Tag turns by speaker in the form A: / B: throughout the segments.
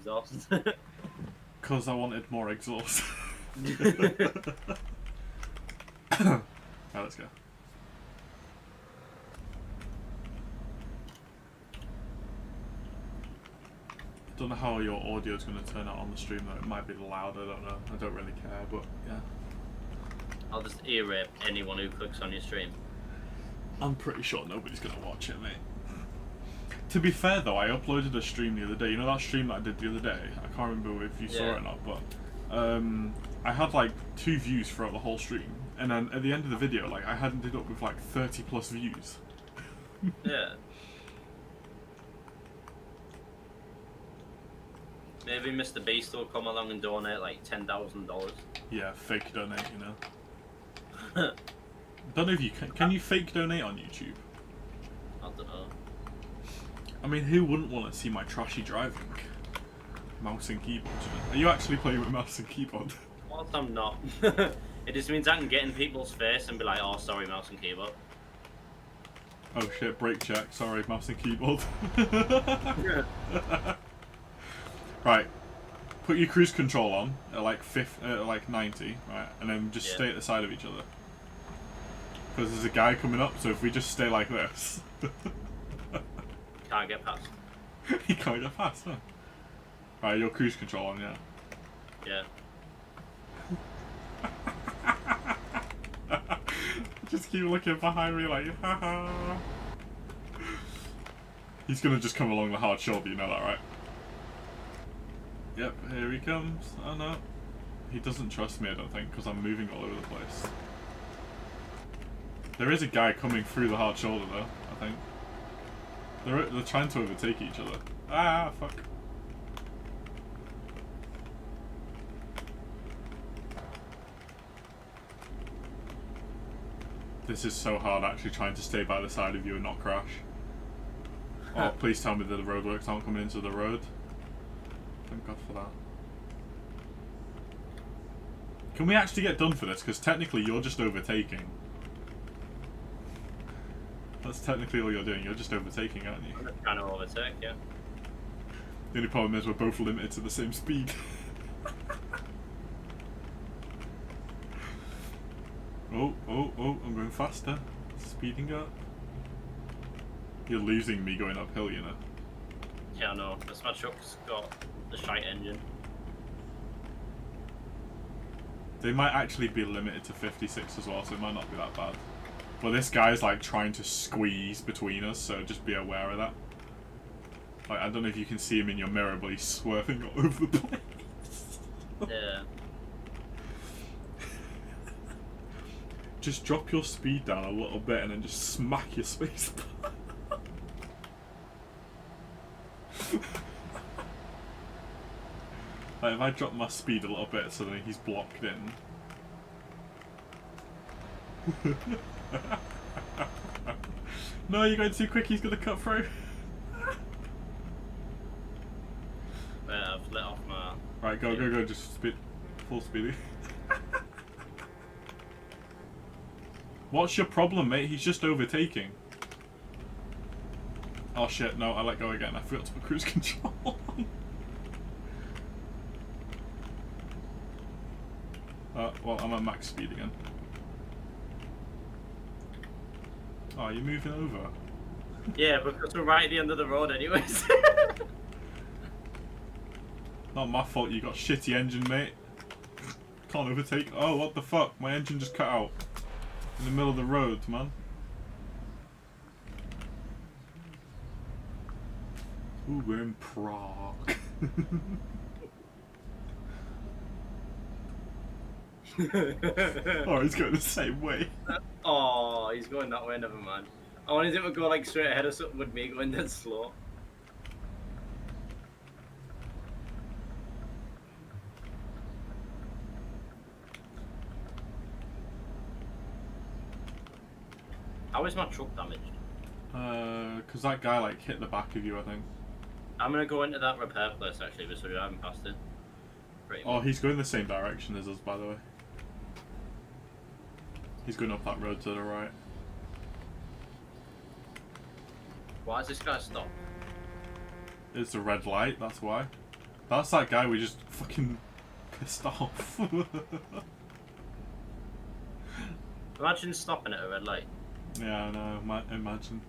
A: exhaust.
B: Because I wanted more exhaust. Right, let's go. I don't know how your audio is going to turn out on the stream though. It might be loud, I don't know. I don't really care, but yeah.
A: I'll just ear rape anyone who clicks on your stream.
B: I'm pretty sure nobody's going to watch it, mate. To be fair though, I uploaded a stream the other day. You know that stream that I did the other day? I can't remember if you saw it or not, but I had like 2 views throughout the whole stream. And then at the end of the video, like I had ended up with like 30 plus views.
A: Yeah. Maybe Mr. Beast will come along and donate like $10,000.
B: Yeah, fake donate, you know. Don't know if you can you fake donate on YouTube?
A: I don't know.
B: I mean, who wouldn't want to see my trashy driving? Mouse and keyboard. Are you actually playing with mouse and keyboard?
A: Whilst I'm not. It just means I can get in people's face and be like, oh, sorry, mouse and keyboard.
B: Oh shit, brake check. Sorry, mouse and keyboard. Right. Put your cruise control on at like 90, right? And then just stay at the side of each other. Because there's a guy coming up, so if we just stay like this...
A: Can't get past.
B: He can't get past, huh? Right, your cruise control on, yeah.
A: Yeah.
B: Just keep looking behind me like, haha. He's gonna just come along the hard shoulder, you know that, right? Yep, here he comes. Oh no. He doesn't trust me, I don't think, because I'm moving all over the place. There is a guy coming through the hard shoulder though, I think. They're trying to overtake each other. Ah, fuck. This is so hard actually trying to stay by the side of you and not crash. Oh, please tell me that the roadworks aren't coming into the road. Thank God for that. Can we actually get done for this? Because technically you're just overtaking. That's technically all you're doing. You're just overtaking, aren't you?
A: I'm just trying to overtake, yeah.
B: The only problem is we're both limited to the same speed. Oh, I'm going faster. Speeding up. You're losing me going uphill, you know.
A: Yeah, I know. Because my truck's got the shite engine.
B: They might actually be limited to 56 as well, so it might not be that bad. But this guy's like trying to squeeze between us, so just be aware of that. Like, I don't know if you can see him in your mirror, but he's swerving all over the place.
A: Yeah.
B: Just drop your speed down a little bit and then just smack your space bar. Like, if I drop my speed a little bit so then he's blocked in. No, you're going too quick, he's gonna cut through.
A: I've let off my...
B: Right, go, just speed. Full speed. What's your problem, mate? He's just overtaking. Oh shit, no, I let go again. I forgot to put cruise control on. Well, I'm at max speed again. Oh, you're moving over.
A: Yeah, because we're right at the end of the road anyways.
B: Not my fault you got shitty engine, mate. Can't overtake. Oh, what the fuck? My engine just cut out. In the middle of the road, man. Ooh, we're in Prague. Oh, he's going the same way.
A: Oh, he's going that way, never mind. I wanted him to go like straight ahead or something with me going that slow. How is my truck damaged?
B: Cause that guy like hit the back of you, I think.
A: I'm gonna go into that repair place actually, just so we haven't passed it. Pretty
B: Oh,
A: much.
B: he's going the same direction as us, by the way. He's going up that road to the right.
A: Why is this guy stopped?
B: It's a red light, that's why. That's that guy we just fucking pissed off.
A: Imagine stopping at a red light.
B: Yeah, I know. Imagine.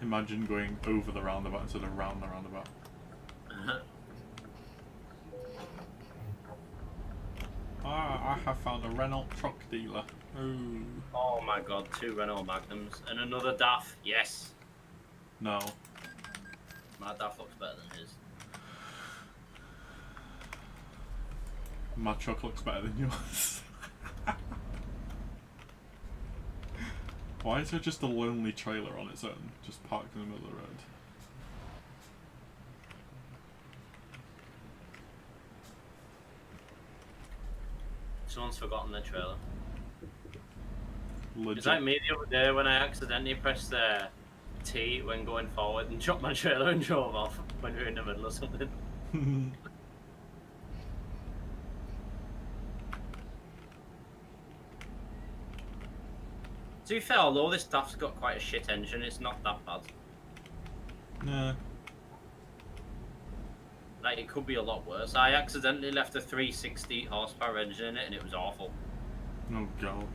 B: Imagine going over the roundabout instead of round the roundabout. I have found a Renault truck dealer. Ooh.
A: Oh my god, 2 Renault Magnums and another DAF. Yes.
B: No.
A: My DAF looks better than his.
B: My truck looks better than yours. Why is there just a lonely trailer on its own, just parked in the middle of the road?
A: Someone's forgotten the trailer.
B: Legit.
A: It's like me the other day when I accidentally pressed T when going forward and dropped my trailer and drove off when we were in the middle of something. To be fair, although this DAF's got quite a shit engine, it's not that bad.
B: Nah.
A: Like, it could be a lot worse. I accidentally left a 360 horsepower engine in it and it was awful.
B: Oh god.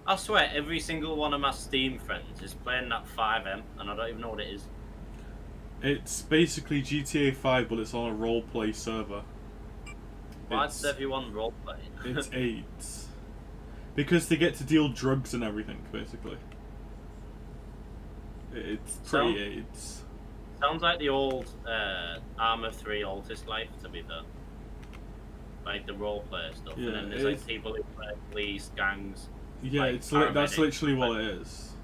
A: I swear, every single one of my Steam friends is playing that 5M, and I don't even know what it is.
B: It's basically GTA 5, but it's on a roleplay server.
A: Why does everyone roleplay?
B: It's AIDS. Because they get to deal drugs and everything, basically. It's pretty AIDS.
A: Sounds like the old Arma 3 Altis Life, to be fair. Like the roleplay stuff,
B: Yeah,
A: and then there's like people who play police, gangs.
B: Yeah,
A: like,
B: it's that's literally what
A: like,
B: it is.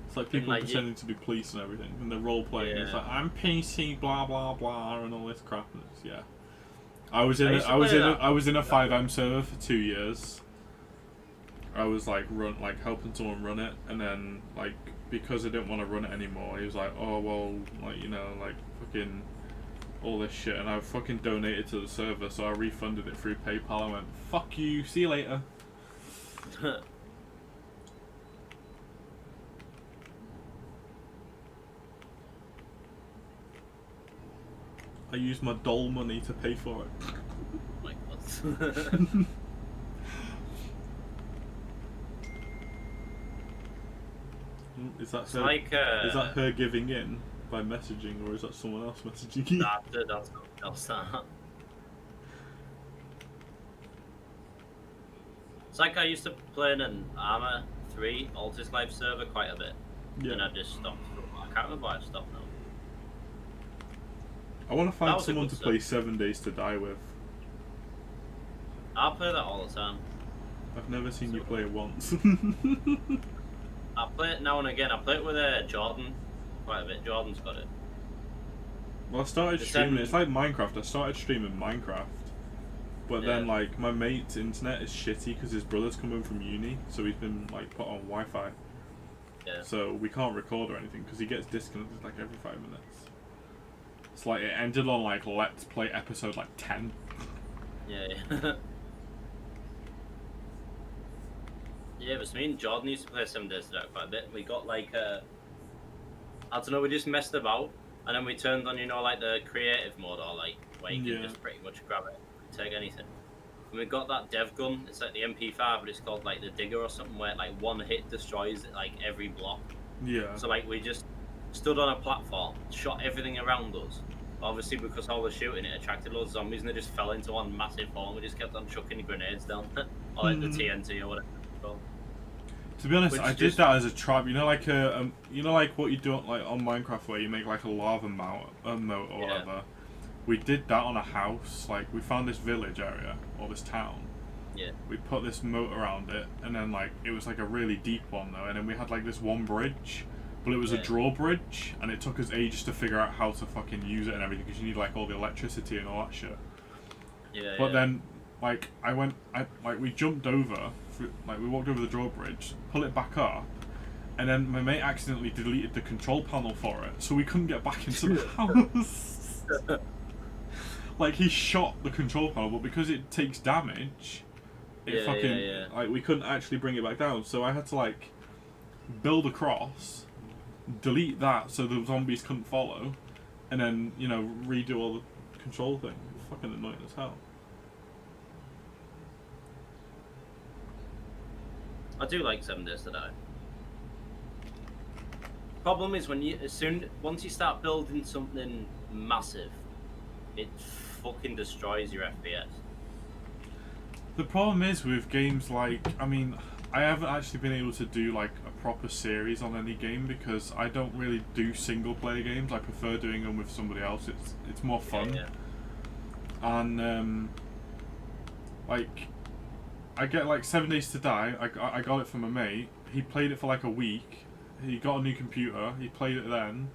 B: It's like people
A: like,
B: pretending to be police and everything, and they're role playing.
A: Yeah.
B: It's like I'm PC, blah blah blah, and all this crap. And it's, yeah, I was in
A: I
B: was in a 5M server for 2 years. I was like helping someone run it, and then like because I didn't want to run it anymore, he was like, oh well, like fucking all this shit, and I fucking donated to the server, so I refunded it through PayPal. I went, fuck you, see you later. I used my doll money to pay for it.
A: Oh my god.
B: Is that
A: It's
B: her?
A: like,
B: Is that her giving in by messaging, or is that someone else messaging you?
A: That's something else. It's like I used to play in an Arma 3 Altis Life server quite a bit, and I just stopped. I can't remember why I stopped now.
B: I want to find
A: was a
B: someone
A: good
B: to play 7 Days to Die with.
A: I play that all the time.
B: I've never seen you play it once.
A: I play it now and again. I play it with Jordan quite a bit. Jordan's got it.
B: Well, I started streaming. It's like Minecraft. I started streaming Minecraft, but then like my mate's internet is shitty because his brother's come in from uni, so he's been like put on Wi-Fi.
A: Yeah.
B: So we can't record or anything because he gets disconnected like every 5 minutes. It's like it ended on like Let's Play episode like 10.
A: Yeah. Yeah, but me and Jordan used to play 7 Days to Die quite a bit. We got like I don't know, we just messed about, and then we turned on, you know, like the creative mode, or like where you can just pretty much grab it and take anything. And we got that dev gun. It's like the MP5, but it's called like the Digger or something, where like one hit destroys like every block.
B: Yeah.
A: So like we just stood on a platform, shot everything around us. Obviously, because all the shooting, it attracted loads of zombies, and they just fell into one massive hole. And we just kept on chucking grenades down, or like the TNT or whatever it's called.
B: To be honest, I did that as a trap. You know, like you know, like what you do like on Minecraft, where you make like a lava moat or whatever. We did that on a house. Like we found this village area or this town.
A: Yeah.
B: We put this moat around it, and then like it was like a really deep one though, and then we had like this one bridge, but it was a drawbridge, and it took us ages to figure out how to fucking use it and everything because you need like all the electricity and all that shit.
A: Yeah.
B: But then, like we jumped over like we walked over the drawbridge, pull it back up, and then my mate accidentally deleted the control panel for it, so we couldn't get back into the house. Like he shot the control panel, but because it takes damage, like we couldn't actually bring it back down. So I had to like build across, delete that so the zombies couldn't follow, and then redo all the control thing. It's fucking annoying as hell.
A: I do like 7 Days to Die. Problem is once you start building something massive, it fucking destroys your FPS.
B: The problem is with games like, I haven't actually been able to do like a proper series on any game because I don't really do single player games. I prefer doing them with somebody else. It's more fun.
A: Yeah.
B: And like I get like 7 Days to Die. I got it from a mate. He played it for like a week. He got a new computer. He played it then.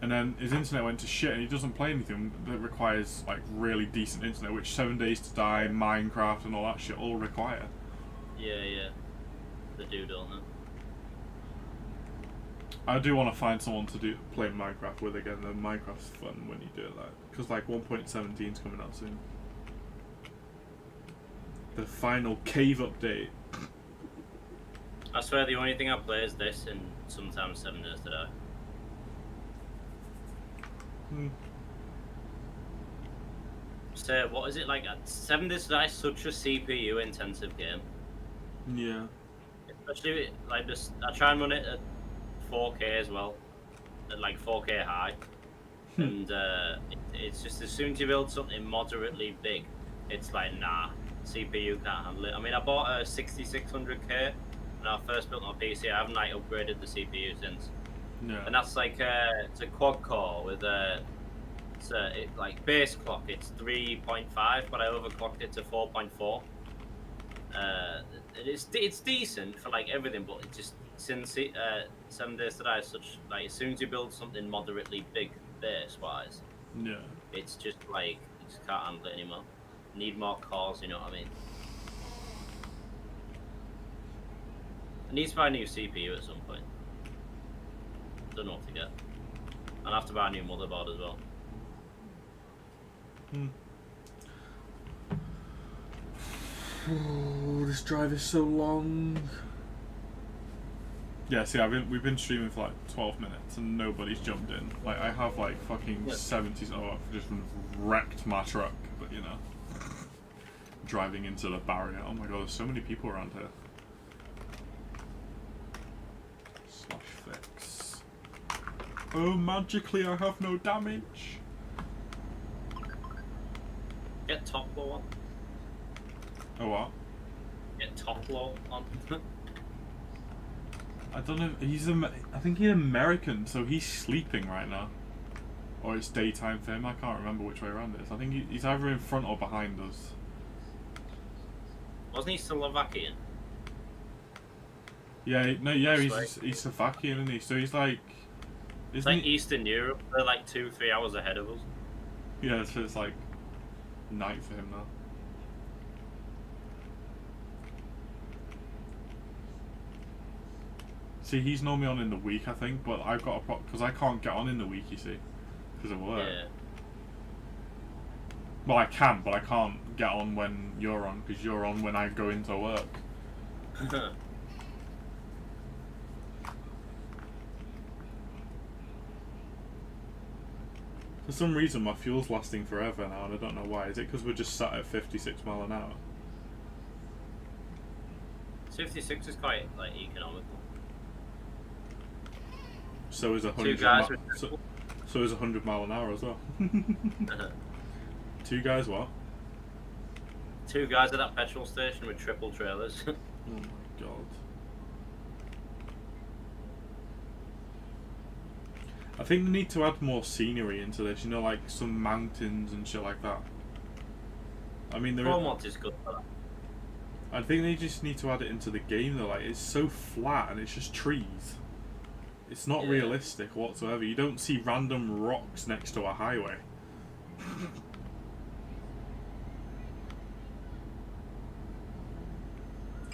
B: And then his internet went to shit, and he doesn't play anything that requires like really decent internet, which 7 Days to Die, Minecraft, and all that shit all require.
A: Yeah. They do, don't they?
B: I do want to find someone to play Minecraft with again. Though Minecraft's fun when you do that, because like 1.17 is coming out soon. The final cave update.
A: I swear the only thing I play is this, and sometimes 7 Days to Die. So what is it like? 7 Days to Die is such a CPU intensive game.
B: Yeah.
A: Especially like this, I try and run it at 4K as well, at like 4K high, and it's just as soon as you build something moderately big, it's like nah, CPU can't handle it. I mean, I bought a 6600K when I first built my PC. I haven't like upgraded the CPU since.
B: Yeah.
A: And that's like it's a quad core with like base clock. It's 3.5, but I overclocked it to 4.4. It's decent for like everything, but it just since 7 Days to Die is such like as soon as you build something moderately big base wise,
B: yeah,
A: it's just like you just can't handle it anymore. Need more cores, you know what I mean? I need to buy a new CPU at some point. Don't know what to get. I'll have to buy a new motherboard as well.
B: Oh, this drive is so long. Yeah, see, we've been streaming for like 12 minutes and nobody's jumped in. Like, I have like fucking 70s. Oh, I've just wrecked my truck, but driving into the barrier. Oh my god, there's so many people around here. /fix. Oh, magically I have no damage.
A: Get top low on.
B: Oh, what?
A: Get top low on.
B: I don't know. I think he's American, so he's sleeping right now. Or it's daytime for him. I can't remember which way around it is. I think he's either in front or behind us.
A: Wasn't he Slovakian?
B: Yeah, he's Slovakian, isn't he? So he's like...
A: It's like Eastern Europe. They're like 2-3 hours ahead of us.
B: Yeah, so it's like night for him now. See, he's normally on in the week, I think, but I've got a problem because I can't get on in the week, you see, because of work.
A: Yeah.
B: Well, I can, but I can't get on when you're on, because you're on when I go into work. For some reason, my fuel's lasting forever now, and I don't know why. Is it because we're just sat at 56 mile an hour?
A: 56 is quite like economical.
B: So is 100. So is 100 mile an hour as well. Two guys what?
A: Two guys at that petrol station with triple trailers.
B: Oh my god. I think they need to add more scenery into this, like some mountains and shit like that. I mean,
A: Mod is good for that.
B: I think they just need to add it into the game though, like it's so flat and it's just trees. It's not realistic whatsoever. You don't see random rocks next to a highway.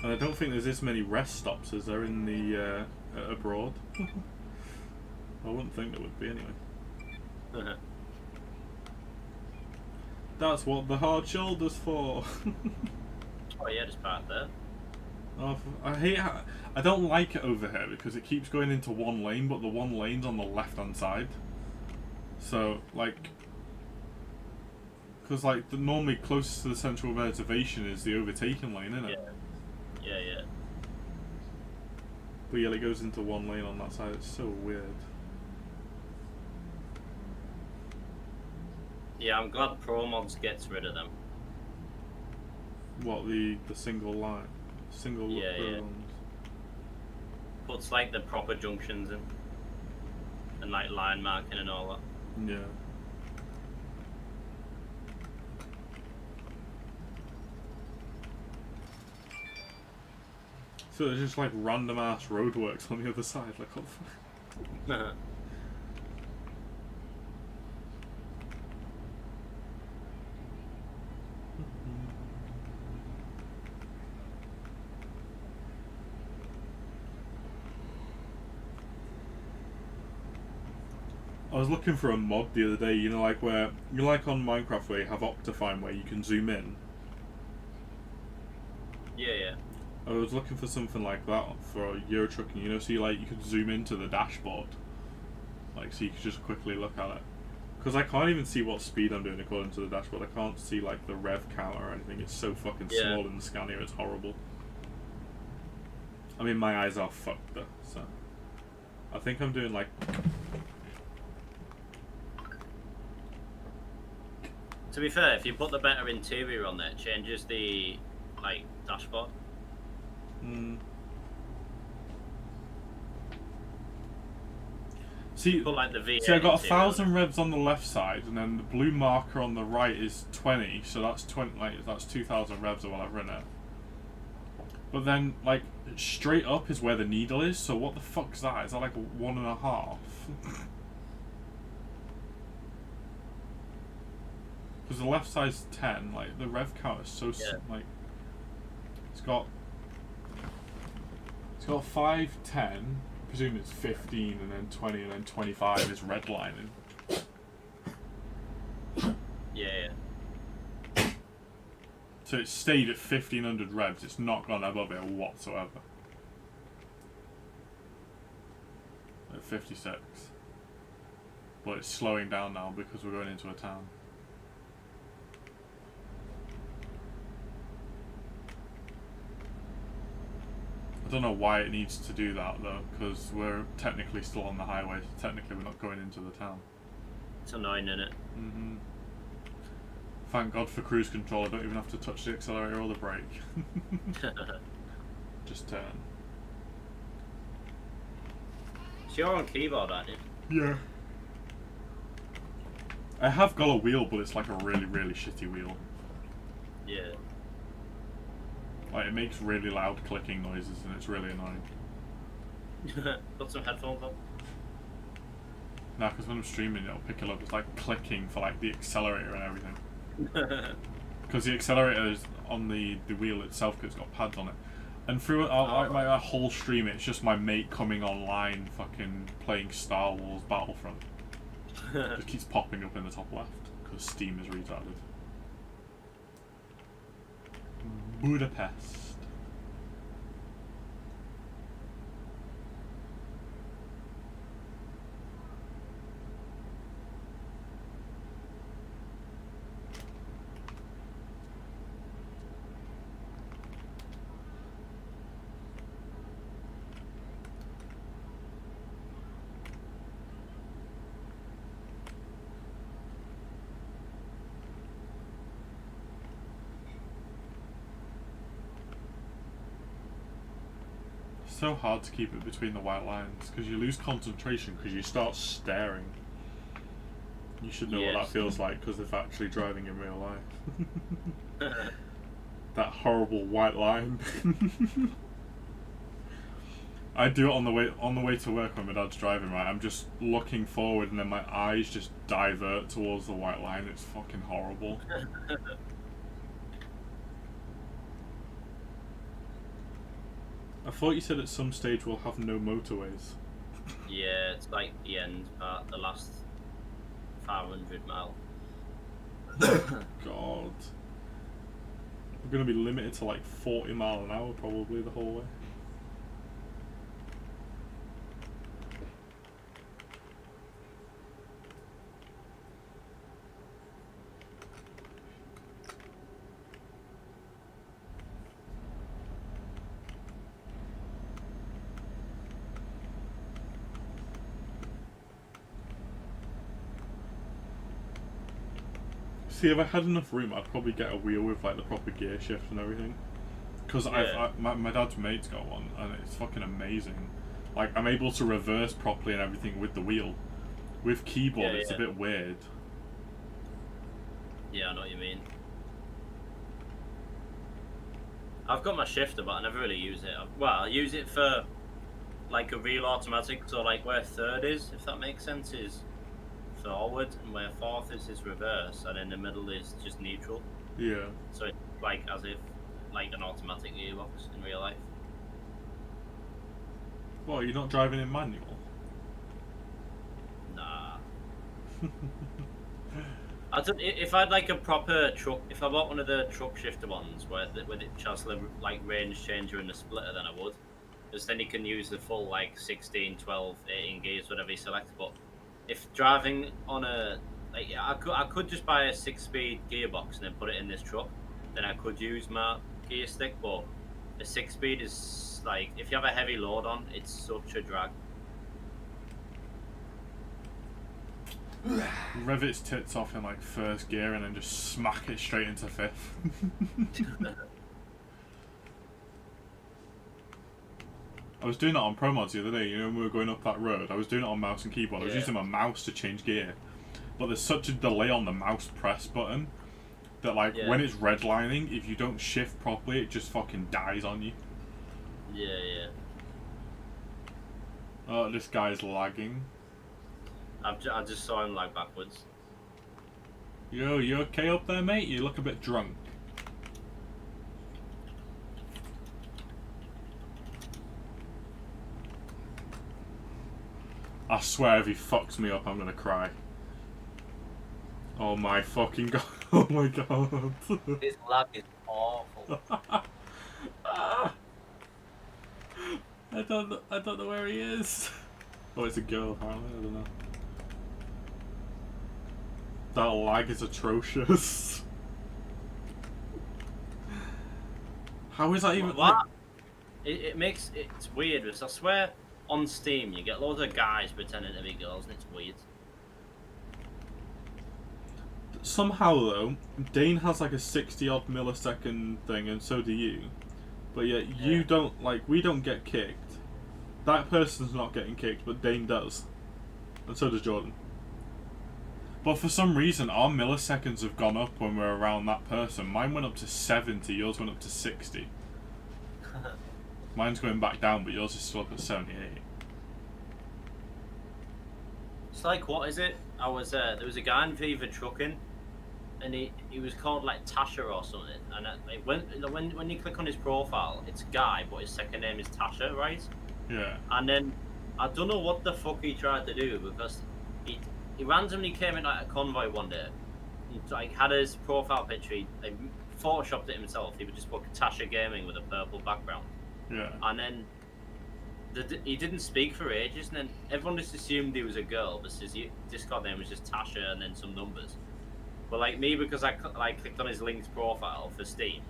B: And I don't think there's this many rest stops as there in the abroad. I wouldn't think there would be anyway. That's what the hard shoulder's for.
A: Oh yeah, just park there.
B: Oh, I don't like it over here because it keeps going into one lane, but the one lane's on the left-hand side. So, like, because like normally closest to the central reservation is the overtaking lane, isn't it?
A: Yeah. Yeah.
B: But yeah, it goes into one lane on that side. It's so weird.
A: Yeah, I'm glad ProMods gets rid of them.
B: What, the single line,
A: Yeah. Puts like the proper junctions in, and like line marking and all that.
B: Yeah. So there's just like random ass roadworks on the other side, like what the fuck? I was looking for a mod the other day, you know, like where you like on Minecraft where you have Optifine where you can zoom in.
A: Yeah.
B: I was looking for something like that for Euro Trucking, you know, so you could zoom into the dashboard, like so you could just quickly look at it. Because I can't even see what speed I'm doing according to the dashboard. I can't see like the rev counter or anything. It's so fucking small in the scanner. It's horrible. I mean, my eyes are fucked though, so I think I'm doing like.
A: To be fair, if you put the better interior on there, it changes the like dashboard.
B: See,
A: put like the V8
B: I got 1,000
A: interior.
B: revs on the left side, and then the blue marker on the right is 20. So that's 20. Like that's 2,000 revs or whatever in it. But then, like straight up is where the needle is. So what the fuck's that? Is that like 1.5? Because the left side's 10, like the rev count is so like it's got 5, 10, I presume it's 15 and then 20 and then 25 is redlining.
A: Yeah.
B: So it stayed at 1500 revs, it's not gone above it whatsoever. At 56. But it's slowing down now because we're going into a town. I don't know why it needs to do that though, because we're technically still on the highway, so technically we're not going into the town.
A: It's annoying, isn't it?
B: Thank God for cruise control, I don't even have to touch the accelerator or the brake. Just turn.
A: So you're on keyboard, aren't you?
B: Yeah. I have got a wheel, but it's like a really, really shitty wheel.
A: Yeah.
B: Like, it makes really loud clicking noises and it's really annoying.
A: Put some headphones on.
B: No, because when I'm streaming, it'll pick it up. It's like clicking for like the accelerator and everything. Because the accelerator is on the wheel itself, because it's got pads on it. And through my whole stream, it's just my mate coming online, fucking playing Star Wars Battlefront. It just keeps popping up in the top left because Steam is retarded. Budapest. So hard to keep it between the white lines because you lose concentration because you start staring. You should know what that feels like because of actually driving in real life. That horrible white line. I do it on the way to work when my dad's driving. Right, I'm just looking forward and then my eyes just divert towards the white line. It's fucking horrible. I thought you said at some stage we'll have no motorways.
A: Yeah, it's like the end part, the last 500 mile.
B: God. We're going to be limited to like 40 mile an hour probably the whole way. See, if I had enough room, I'd probably get a wheel with like the proper gear shift and everything. Because my dad's mate's got one, and it's fucking amazing. Like, I'm able to reverse properly and everything with the wheel. With keyboard, it's a bit weird.
A: Yeah, I know what you mean. I've got my shifter, but I never really use it. Well, I use it for like a real automatic, so like where third is, if that makes sense, is forward, and where fourth is reverse, and in the middle is just neutral.
B: Yeah.
A: So it's like as if like an automatic gearbox in real life.
B: Well, you're not driving in manual?
A: Nah. If I had like a proper truck, if I bought one of the truck shifter ones where with it has like range changer and a splitter, then I would. Because then you can use the full like 16, 12, 18 gears, whatever you select. But if driving on a, like, I could just buy a 6-speed gearbox and then put it in this truck. Then I could use my gear stick, but a 6-speed is like, if you have a heavy load on, it's such a drag.
B: Rev its tits off in like first gear and then just smack it straight into fifth. I was doing that on Pro Mods the other day, you know, when we were going up that road. I was doing it on mouse and keyboard. I was using my mouse to change gear. But there's such a delay on the mouse press button that, like, when it's redlining, if you don't shift properly, it just fucking dies on you.
A: Yeah.
B: Oh, this guy's lagging.
A: I just saw him lag backwards.
B: Yo, you okay up there, mate? You look a bit drunk. I swear if he fucks me up, I'm gonna cry. Oh my fucking god. Oh my god.
A: This lag is awful.
B: I don't know where he is. Oh, it's a girl apparently, I don't know. That lag is atrocious. How is that even?
A: What? It's weird because I swear on Steam you get loads of guys pretending to be girls and it's weird.
B: Somehow though, Dane has like a 60 odd millisecond thing and so do you. But yet you don't, like, we don't get kicked. That person's not getting kicked, but Dane does. And so does Jordan. But for some reason, our milliseconds have gone up when we're around that person. Mine went up to 70, yours went up to 60. Mine's going back down, but yours is still up at 78.
A: It's like, what is it? There was a guy in Viva Trucking, and he was called like Tasha or something. And when you click on his profile, it's a guy, but his second name is Tasha, right?
B: Yeah.
A: And then I don't know what the fuck he tried to do because he randomly came in like a convoy one day. He like had his profile picture. He photoshopped it himself. He would just put Tasha Gaming with a purple background.
B: Yeah.
A: And then he didn't speak for ages, and then everyone just assumed he was a girl, but his Discord name was just Tasha and then some numbers. But like me, because I clicked on his linked profile for Steam,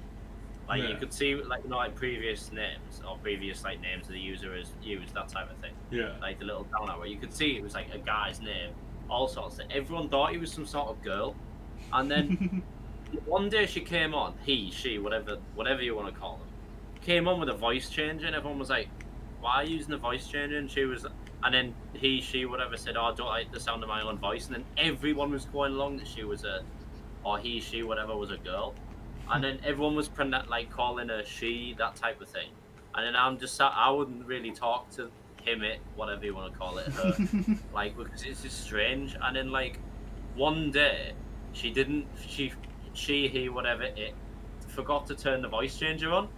A: like you could see like like previous names or previous like names the user has used, that type of thing.
B: Yeah.
A: Like the little down arrow, you could see it was like a guy's name, all sorts. Everyone thought he was some sort of girl, and then one day she came on, she, whatever you want to call them, came on with a voice changer, and everyone was like, why are you using the voice changer? And she was, and then she, whatever, said, oh, I don't like the sound of my own voice. And then everyone was going along that she was she, whatever, was a girl. And then everyone was like calling her she, that type of thing. And then I'm just sat, I wouldn't really talk to him, it, whatever you want to call it, her, like, because it's just strange. And then like one day, he, whatever, it forgot to turn the voice changer on.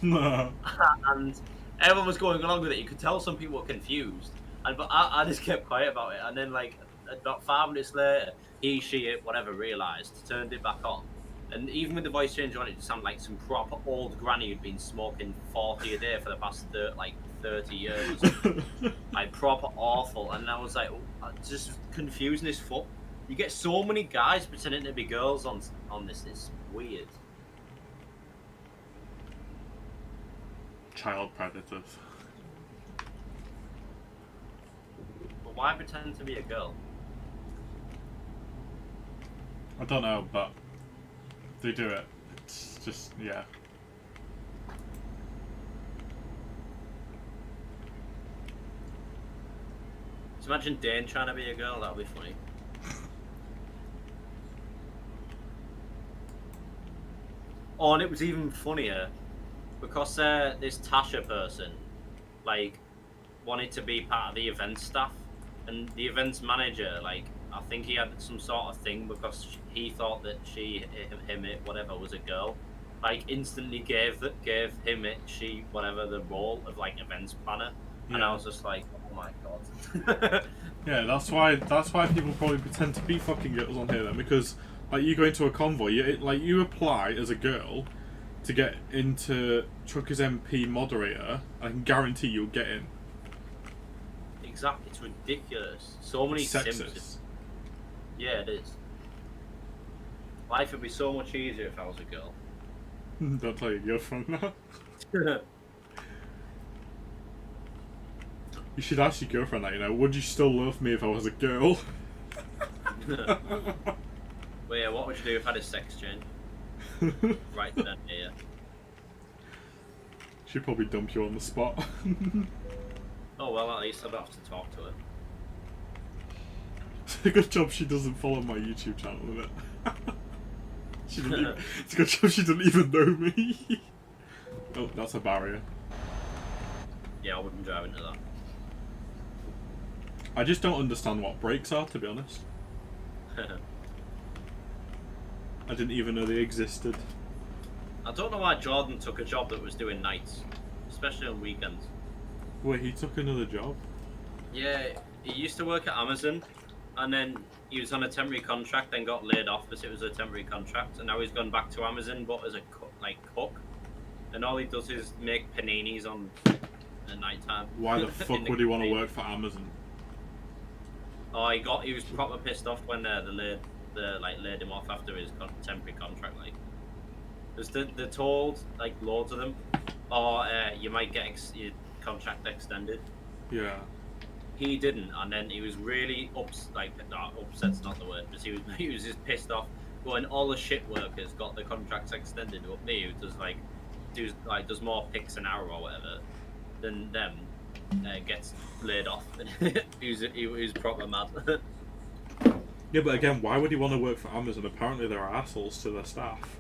A: And everyone was going along with it. You could tell some people were confused, but I just kept quiet about it. And then like about 5 minutes later, he, she, whatever, realised, turned it back on. And even with the voice change on it, it sounded like some proper old granny who'd been smoking 40 a day for the past 30 years. Like proper awful. And I was like, just confusing as fuck. You get so many guys pretending to be girls on this. It's weird.
B: Child predators.
A: But why pretend to be a girl?
B: I don't know, but they do it. It's just, yeah.
A: Just imagine Dane trying to be a girl. That would be funny. Oh, and it was even funnier because this Tasha person, like, wanted to be part of the event staff, and the events manager, like, I think he had some sort of thing because he thought that she, him, it, whatever, was a girl. Like, instantly gave him, it, she, whatever, the role of like events planner, and
B: Yeah.
A: I was just like, oh my god.
B: Yeah, that's why people probably pretend to be fucking girls on here then, because like you go into a convoy, you apply as a girl to get into Truckers MP moderator, I can guarantee you'll get in.
A: Exactly, it's ridiculous. So many
B: Sexist.
A: Sims. Yeah, it is. Life would be so much easier if I was a girl.
B: Don't tell your girlfriend that. You should ask your girlfriend that, you know, would you still love me if I was a girl?
A: Well, yeah, what would you do if I had a sex change? Right then, yeah.
B: She'd probably dump you on the spot.
A: Oh well, at least I don't have to talk to her.
B: It's a good job she doesn't follow my YouTube channel, isn't it? It's a good job she doesn't even know me. Oh, that's a barrier.
A: Yeah, I wouldn't drive into that.
B: I just don't understand what brakes are, to be honest. I didn't even know they existed.
A: I don't know why Jordan took a job that was doing nights, especially on weekends.
B: Wait, he took another job?
A: Yeah, he used to work at Amazon, and then he was on a temporary contract, then got laid off because it was a temporary contract, and now he's gone back to Amazon, but as a cook, and all he does is make paninis on at night time.
B: Why the fuck would he want to work for Amazon?
A: Oh, he was proper pissed off when they laid him off after his temporary contract. Like, because they're told, like, loads of them, you might get your contract extended.
B: Yeah.
A: He didn't, and then he was really upset's not the word, because he was just pissed off. Going, all the shit workers got the contracts extended, but me, who does more picks an hour or whatever than them, gets laid off. he was proper mad.
B: Yeah, but again, why would he want to work for Amazon? Apparently they're assholes to their staff.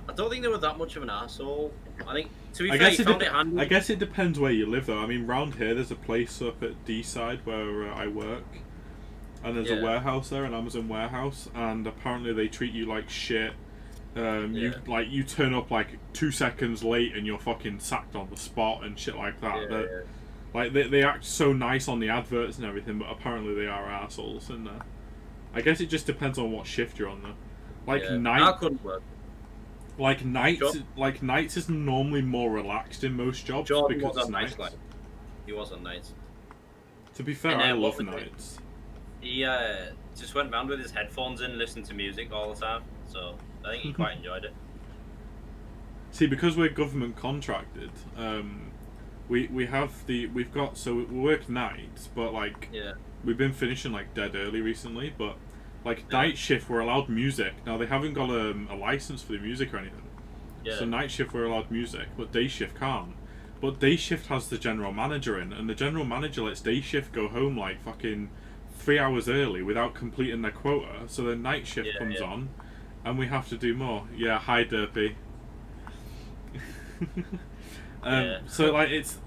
A: I don't think they were that much of an asshole. I think, to be
B: I
A: fair,
B: guess
A: he found it handy.
B: I guess it depends where you live, though. I mean, round here, there's a place up at D-side where I work, and there's a warehouse there, an Amazon warehouse, and apparently they treat you like shit. You turn up like 2 seconds late and you're fucking sacked on the spot and shit like that. Like they act so nice on the adverts and everything, but apparently they are assholes. And I guess it just depends on what shift you're on, though. Like
A: I couldn't work.
B: Like nights is normally more relaxed in most jobs
A: Jordan
B: because
A: was
B: it's
A: on nights.
B: nights.
A: He was on nights.
B: To be fair,
A: And
B: I
A: then
B: love
A: what was
B: nights.
A: He just went around with his headphones in, listened to music all the time. So I think he quite enjoyed it.
B: See, because we're government contracted, we work nights, but like we've been finishing like dead early recently. But like night shift, we're allowed music. Now they haven't got a license for the music or anything.
A: Yeah.
B: So night shift we're allowed music, but day shift can't. But day shift has the general manager in, and the general manager lets day shift go home like fucking 3 hours early without completing their quota. So then night shift comes on, and we have to do more. Yeah, hi Derpy. So like it's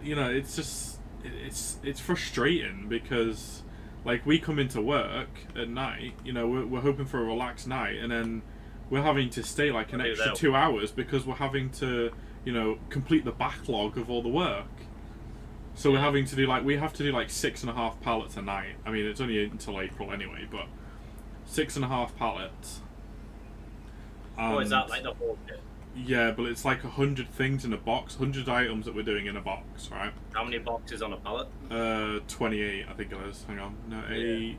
B: it's frustrating because like we come into work at night, we're hoping for a relaxed night, and then we're having to stay like an extra 2 hours because we're having to you know, complete the backlog of all the work. So we're having to do like 6.5 pallets a night. I mean, it's only until April anyway, but 6.5 pallets.
A: Oh, is that like the whole kit?
B: Yeah, but it's like 100 things in a box, 100 items that we're doing in a box, right?
A: How many boxes on a pallet?
B: 28, I think it is. Hang on. No, 8,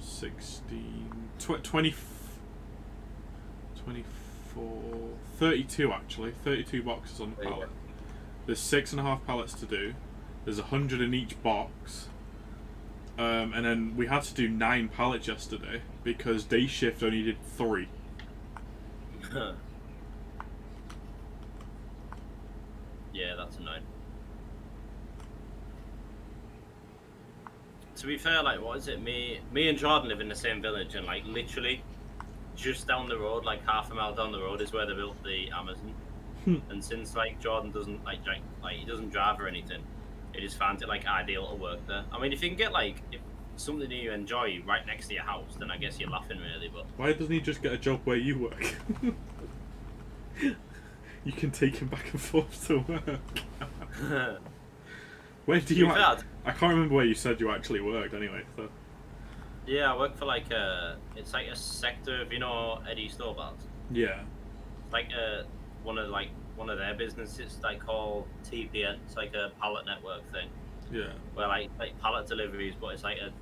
B: 16, 20, 24, 32 actually. 32 boxes on the pallet. There's 6.5 pallets to do. There's 100 in each box. And then we had to do 9 pallets yesterday because day shift only did 3.
A: Yeah, that's annoying. To be fair, like, what is it? Me and Jordan live in the same village, and like literally, just down the road, like half a mile down the road, is where they built the Amazon. And since like Jordan doesn't like he doesn't drive or anything, it is found it like ideal to work there. I mean, if you can get like something that you enjoy right next to your house, then I guess you're laughing really. But
B: why doesn't he just get a job where you work? You can take him back and forth to work. Where do you? I can't remember where you said you actually worked. Anyway, so.
A: Yeah, I work for like it's like a sector of, you know, Eddie Stobart.
B: Yeah.
A: Like one of their businesses, like called TPN. It's like a pallet network thing. Yeah. Where like pallet deliveries, but it's like a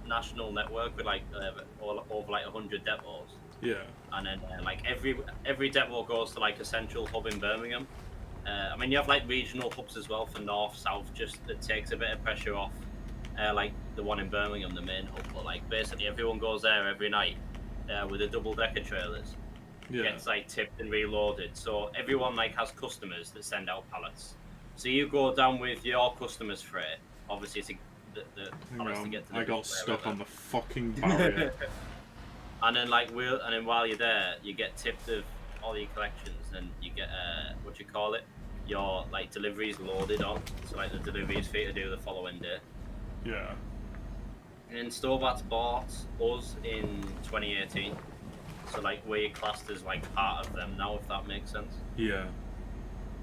A: national network with like over like 100 depots.
B: Yeah.
A: And then like every depot goes to like a central hub in Birmingham. I mean, you have like regional hubs as well for north, south. Just it takes a bit of pressure off. Like the one in Birmingham, the main hub. But like basically everyone goes there every night with the double-decker trailers. Yeah. Gets like tipped and reloaded. So everyone like has customers that send out pallets. So you go down with your customers' freight. Obviously, it's the pallets to get to the
B: I got stuck on the fucking barrier.
A: And then while you're there, you get tipped of all your collections, and you get what you call it, your like deliveries loaded on. So like the deliveries for you to do the following day.
B: Yeah.
A: And Stobart's bought us in 2018. So like we're classed as like part of them now, if that makes sense.
B: Yeah.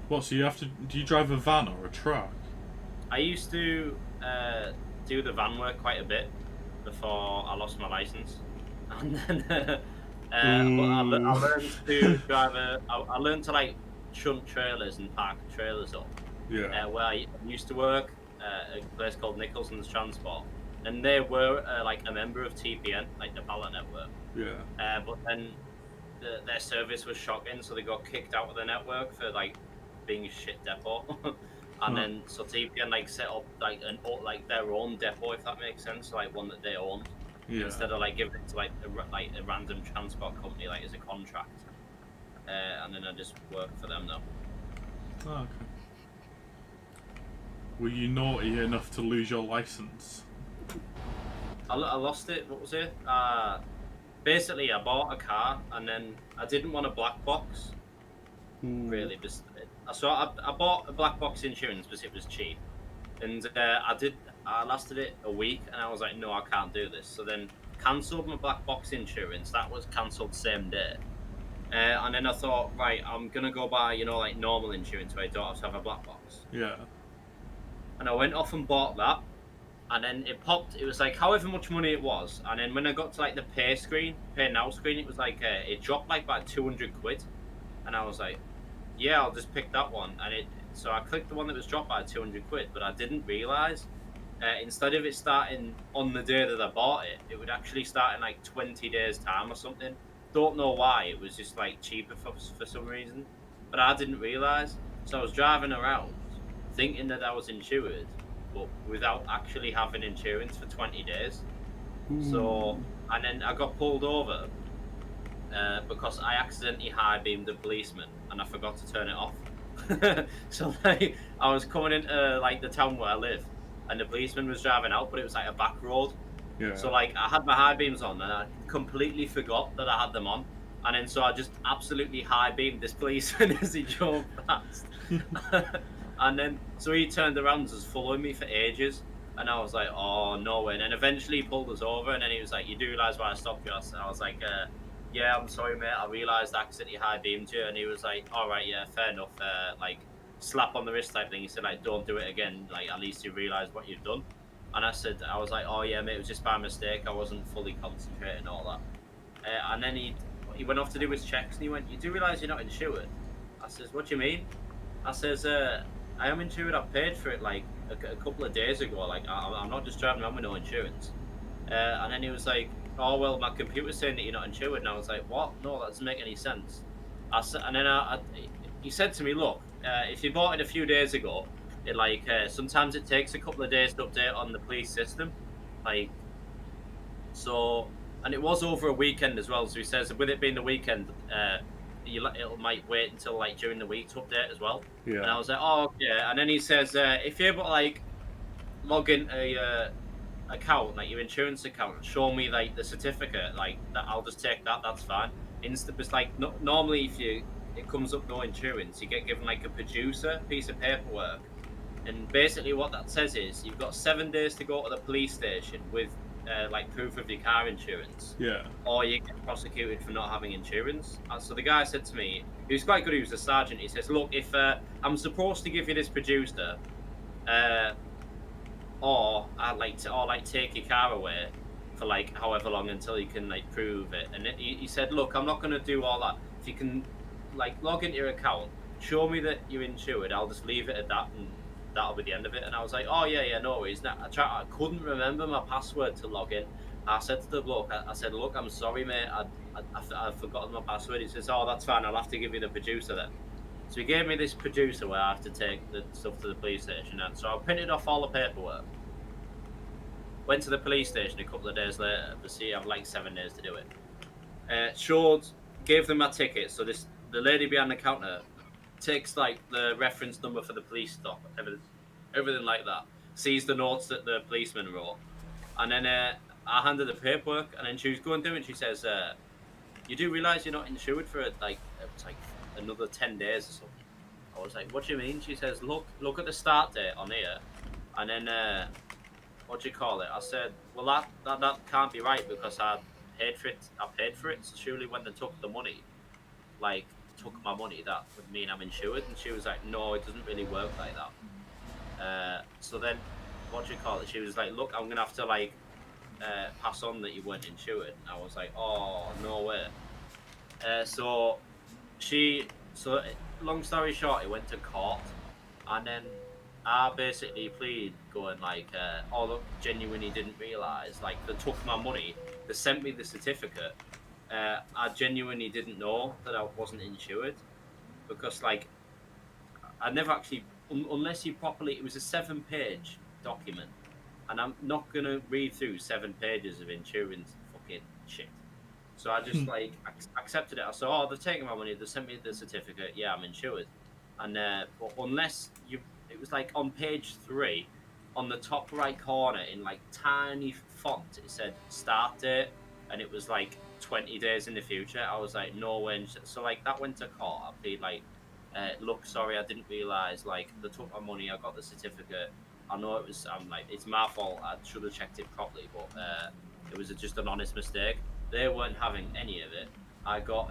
B: What? So you have to? Do you drive a van or a truck?
A: I used to do the van work quite a bit before I lost my license, and then but I learned to drive I learned to like shunt trailers and park trailers up.
B: Yeah.
A: Where I used to work at a place called Nicholson's Transport, and they were like a member of TPN, like the pallet network.
B: Yeah.
A: But then their service was shocking, so they got kicked out of the network for like being a shit depot. And then so TPN like set up like their own depot, if that makes sense, like one that they owned. Yeah. Instead of like giving it to like a random transport company like as a contract. And then I just work for them now.
B: Oh, okay. Were you naughty enough to lose your license?
A: I lost it. What was it? Basically, I bought a car and then I didn't want a black box. Really, so I bought a black box insurance because it was cheap, and I lasted it a week, and I was like, no, I can't do this. So then cancelled my black box insurance. That was cancelled same day. And then I thought, right, I'm gonna go buy, you know, like normal insurance where you don't have to have a black box.
B: Yeah.
A: And I went off and bought that, and then it popped. It was like however much money it was, and then when I got to like the pay now screen, it was like it dropped like about 200 quid, and I was like, yeah, I'll just pick that one. And so I clicked the one that was dropped by 200 quid, but I didn't realise instead of it starting on the day that I bought it, it would actually start in like 20 days time or something. Don't know why, it was just like cheaper for some reason, but I didn't realise. So I was driving around thinking that I was insured, but without actually having insurance for 20 days. So, and then I got pulled over because I accidentally high-beamed a policeman and I forgot to turn it off. So like, I was coming into like the town where I live, and the policeman was driving out, but it was like a back road. Yeah. So like I had my high beams on and I completely forgot that I had them on, and then so I just absolutely high beamed this policeman as he drove past. And then so he turned around and was following me for ages, and I was like, oh no way. And then eventually he pulled us over, and then he was like, you do realise why I stopped you? I was like, yeah, I'm sorry, mate. I realised I accidentally high beamed you, and he was like, all right, yeah, fair enough. Like slap on the wrist type thing. He said like, don't do it again. Like at least you realise what you've done. And I was like, oh yeah, mate, it was just by mistake. I wasn't fully concentrating and all that. And then he went off to do his checks, and he went, you do realise you're not insured? I says, what do you mean? I says, I am insured. I paid for it like a couple of days ago. Like I'm not just driving around with no insurance. And then he was like, oh well, my computer's saying that you're not insured. And I was like, what? No, that doesn't make any sense. And then he said to me, look, if you bought it a few days ago, it like sometimes it takes a couple of days to update on the police system, like so. And it was over a weekend as well. So he says, with it being the weekend, it might wait until like during the week to update as well.
B: Yeah.
A: And I was like, oh yeah. And then he says, if you're able to like log in a account, like your insurance account, show me like the certificate, like that, I'll just take that. That's fine. Insta was like, normally if it comes up no insurance, you get given like a producer piece of paperwork, and basically what that says is you've got 7 days to go to the police station with like proof of your car insurance.
B: Yeah.
A: Or you get prosecuted for not having insurance. So the guy said to me, he was quite good, he was a sergeant, he says, look, if I'm supposed to give you this producer, or I'd like to take your car away for like however long until you can like prove it. And he said, look, I'm not going to do all that. If you can like log into your account, show me that you're insured, I'll just leave it at that, and that'll be the end of it. And I was like, oh yeah, no worries. I couldn't remember my password to log in. I said to the bloke, I said, look, I'm sorry, mate, I've forgotten my password. He says, oh, that's fine, I'll have to give you the producer then. So he gave me this producer where I have to take the stuff to the police station. And so I printed off all the paperwork. Went to the police station a couple of days later, but see, I have like 7 days to do it. Gave them my ticket. So the lady behind the counter takes like the reference number for the police stop, everything like that. Sees the notes that the policeman wrote, and then I handed the paperwork, and then she was going through, and she says, "You do realise you're not insured for like it's like another 10 days or something." I was like, "What do you mean?" She says, "Look at the start date on here," and then what do you call it? I said, "Well, that can't be right because I paid for it. So surely when they took the money, like took my money, that would mean I'm insured." And she was like, "No, it doesn't really work like that." So then, what do you call it? She was like, "Look, I'm gonna have to like pass on that you weren't insured." And I was like, "Oh, no way." So long story short, it went to court, and then I basically plead, going like, "Oh look, genuinely didn't realise. Like they took my money, they sent me the certificate. I genuinely didn't know that I wasn't insured, because like I never actually, unless you properly, it was a 7-page document, and I'm not gonna read through 7 pages of insurance fucking shit. So I just like accepted it. I said, "Oh, they're taking my money. They sent me the certificate. Yeah, I'm insured." And but unless it was like on page 3, on the top right corner in like tiny font, it said start date, and it was like 20 days in the future. I was like, no way. So like that went to court. I'd be like, "Look, sorry, I didn't realise. Like they took my money. I got the certificate. I know it was. I'm like, it's my fault. I should have checked it properly, but it was just an honest mistake." They weren't having any of it. I got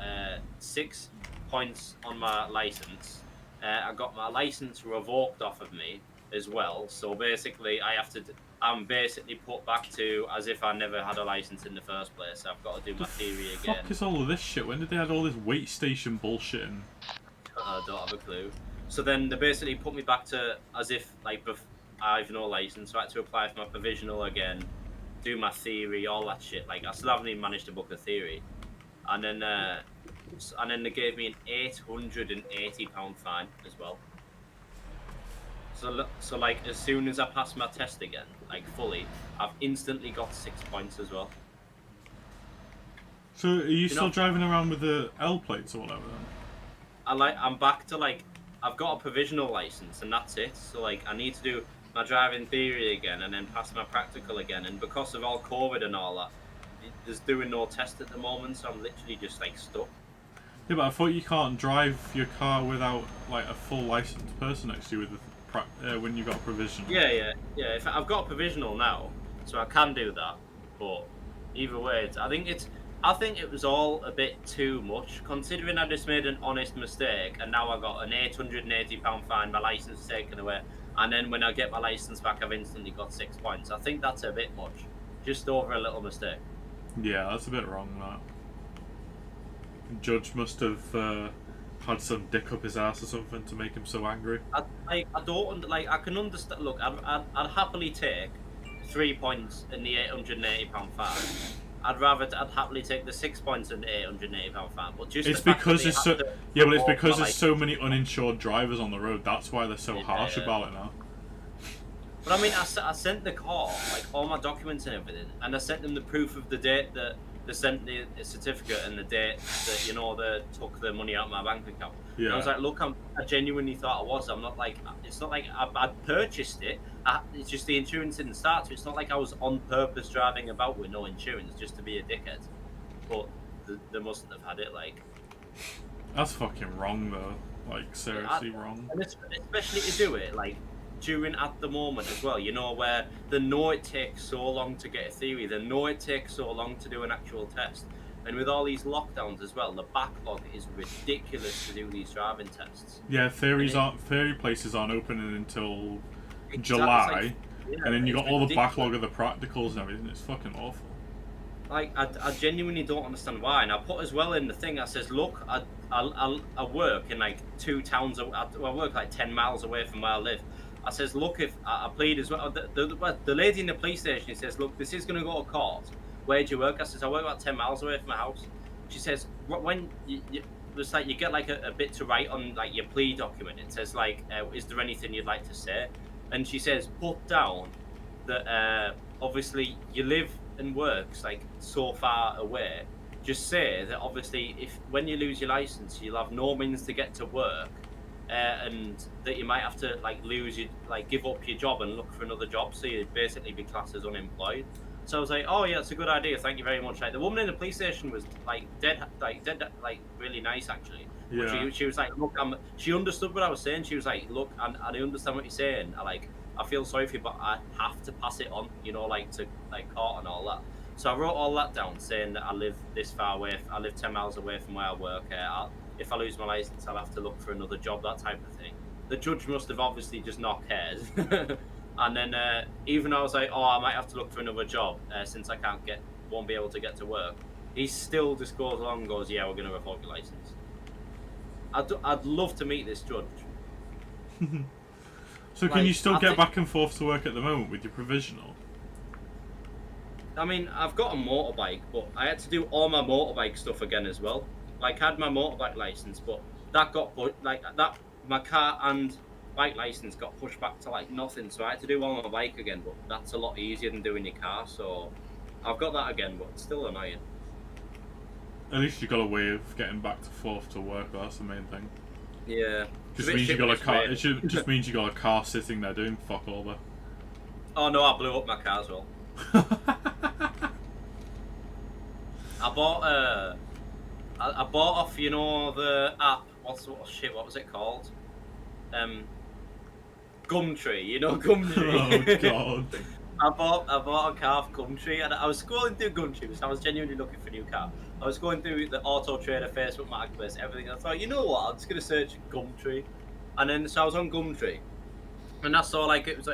A: 6 points on my license. I got my license revoked off of me as well. So basically, I'm basically put back to as if I never had a license in the first place. I've got to do my theory again.
B: Fuck is all of this shit? When did they add all this wait station bullshit in?
A: I don't have a clue. So then they basically put me back to as if like I have no license. So I had to apply for my provisional again, do my theory, all that shit. Like I still haven't even managed to book a theory, and then they gave me an £880 fine as well. So like as soon as I passed my test again, like fully, I've instantly got 6 points as well.
B: So are you still driving around with the L plates or whatever then?
A: I'm back to like I've got a provisional license and that's it. So like I need to do my driving theory again and then pass my practical again, and because of all COVID and all that, there's doing no test at the moment, so I'm literally just like stuck.
B: Yeah, but I thought you can't drive your car without like a full licensed person next to you with when you got a provisional.
A: Yeah. If I've got a provisional now, so I can do that. But either way, I think it's I think it was all a bit too much, considering I just made an honest mistake, and now I got an £880 fine, my license taken away, and then when I get my license back, I've instantly got 6 points. I think that's a bit much, just over a little mistake.
B: Yeah, that's a bit wrong. That judge must have had some dick up his ass or something to make him so angry.
A: I don't like. I can understand. Look, I'd happily take 3 points in the £880 fine. I'd happily take the 6 points and the £880 fine, but just
B: it's because there's so but it's because there's so many uninsured drivers on the road. That's why they're so harsh about it now.
A: But I mean, I sent the car like all my documents and everything, and I sent them the proof of the date that they sent the certificate and the date that they took the money out of my bank account.
B: Yeah.
A: And I was like, look, I genuinely thought I was. I'm not like, it's not like I'd purchased it. It's just the insurance didn't start. So it's not like I was on purpose driving about with no insurance just to be a dickhead. But they mustn't have had it. Like,
B: that's fucking wrong though. Like seriously wrong.
A: And especially to do it like during at the moment as well, where they know it takes so long to get a theory, they know it takes so long to do an actual test, and with all these lockdowns as well, the backlog is ridiculous to do these driving tests.
B: Yeah, theory places aren't opening until July, and then you got all the backlog of the practicals and everything. It's fucking awful.
A: Like I genuinely don't understand why, and I put as well in the thing. I says, look, I work in like 2 towns. I work like 10 miles away from where I live. I says, look, if I plead as well, the lady in the police station says, look, this is going to go to court. Where do you work? I says, I work about 10 miles away from my house. She says, when it's like you get like a bit to write on like your plea document. It says like, is there anything you'd like to say? And she says, put down that obviously you live and works like so far away. Just say that obviously when you lose your license, you'll have no means to get to work. And that you might have to give up your job and look for another job, so you'd basically be classed as unemployed. So I was like, oh yeah, it's a good idea, thank you very much. Like the woman in the police station was dead really nice actually.
B: Yeah.
A: She was like, look, she understood what I was saying. She was like, look, I understand what you're saying. I feel sorry for you, but I have to pass it on, to court and all that. So I wrote all that down, saying that I live this far away. I live 10 miles away from where I work. If I lose my license, I'll have to look for another job, that type of thing. The judge must have obviously just not cared. And then even though I was like, oh, I might have to look for another job since I won't be able to get to work, he still just goes along and goes, yeah, we're going to revoke your license. I'd love to meet this judge.
B: So can you still get back and forth to work at the moment with your provisional?
A: I mean, I've got a motorbike, but I had to do all my motorbike stuff again as well. Like, I had my motorbike license, but that got my car and bike license got pushed back to like nothing, so I had to do all my bike again. But that's a lot easier than doing your car, so I've got that again, but it's still annoying.
B: At least you got a way of getting back to forth to work. That's the main thing.
A: Yeah.
B: Just means you got a car. It just means you got a car sitting there doing fuck all there.
A: Oh no, I blew up my car as well. I bought I bought off the app. What was it called? Gumtree. Gumtree.
B: Oh god.
A: I bought a car off Gumtree, and I was scrolling through Gumtree because I was genuinely looking for a new car. I was going through the Auto Trader, Facebook Marketplace, everything. I thought, you know what? I'm just gonna search Gumtree, and then so I was on Gumtree, and I saw it was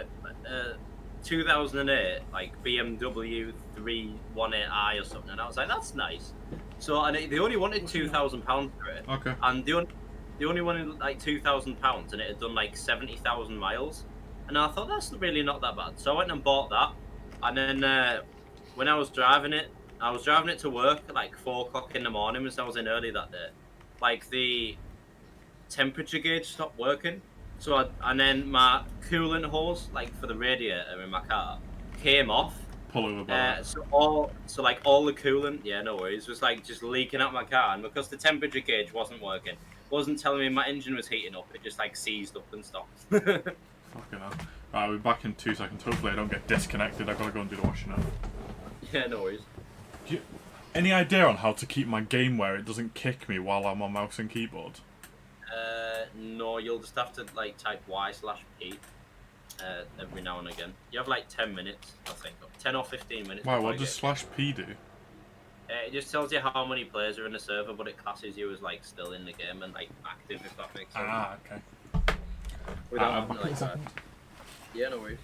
A: 2008 BMW 318i or something, and I was like, that's nice. So they only wanted £2,000 for it.
B: Okay.
A: And they only wanted £2,000, and it had done 70,000 miles. And I thought that's really not that bad. So I went and bought that. And then when I was driving it to work at 4 o'clock in the morning, because I was in early that day. The temperature gauge stopped working. And then my coolant hose, for the radiator in my car, came off.
B: Pull over by
A: all the coolant, yeah, no worries, was just leaking out my car, and because the temperature gauge wasn't working, wasn't telling me my engine was heating up, it just seized up and stopped.
B: Fucking hell. Right, I'll be back in 2 seconds. Hopefully I don't get disconnected. I've got to go and do the washing now.
A: Yeah, no worries.
B: Any idea on how to keep my game where it doesn't kick me while I'm on mouse and keyboard?
A: No, you'll just have to type Y/P every now and again. You have 10 minutes, I think, 10 or 15 minutes.
B: Wow, what does /P do?
A: It just tells you how many players are in the server, but it classes you as like still in the game and like active, if that makes sense.
B: Ah, okay.
A: Without having to, like that. Yeah, no worries.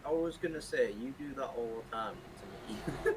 A: I was gonna say, you do that all the time to me.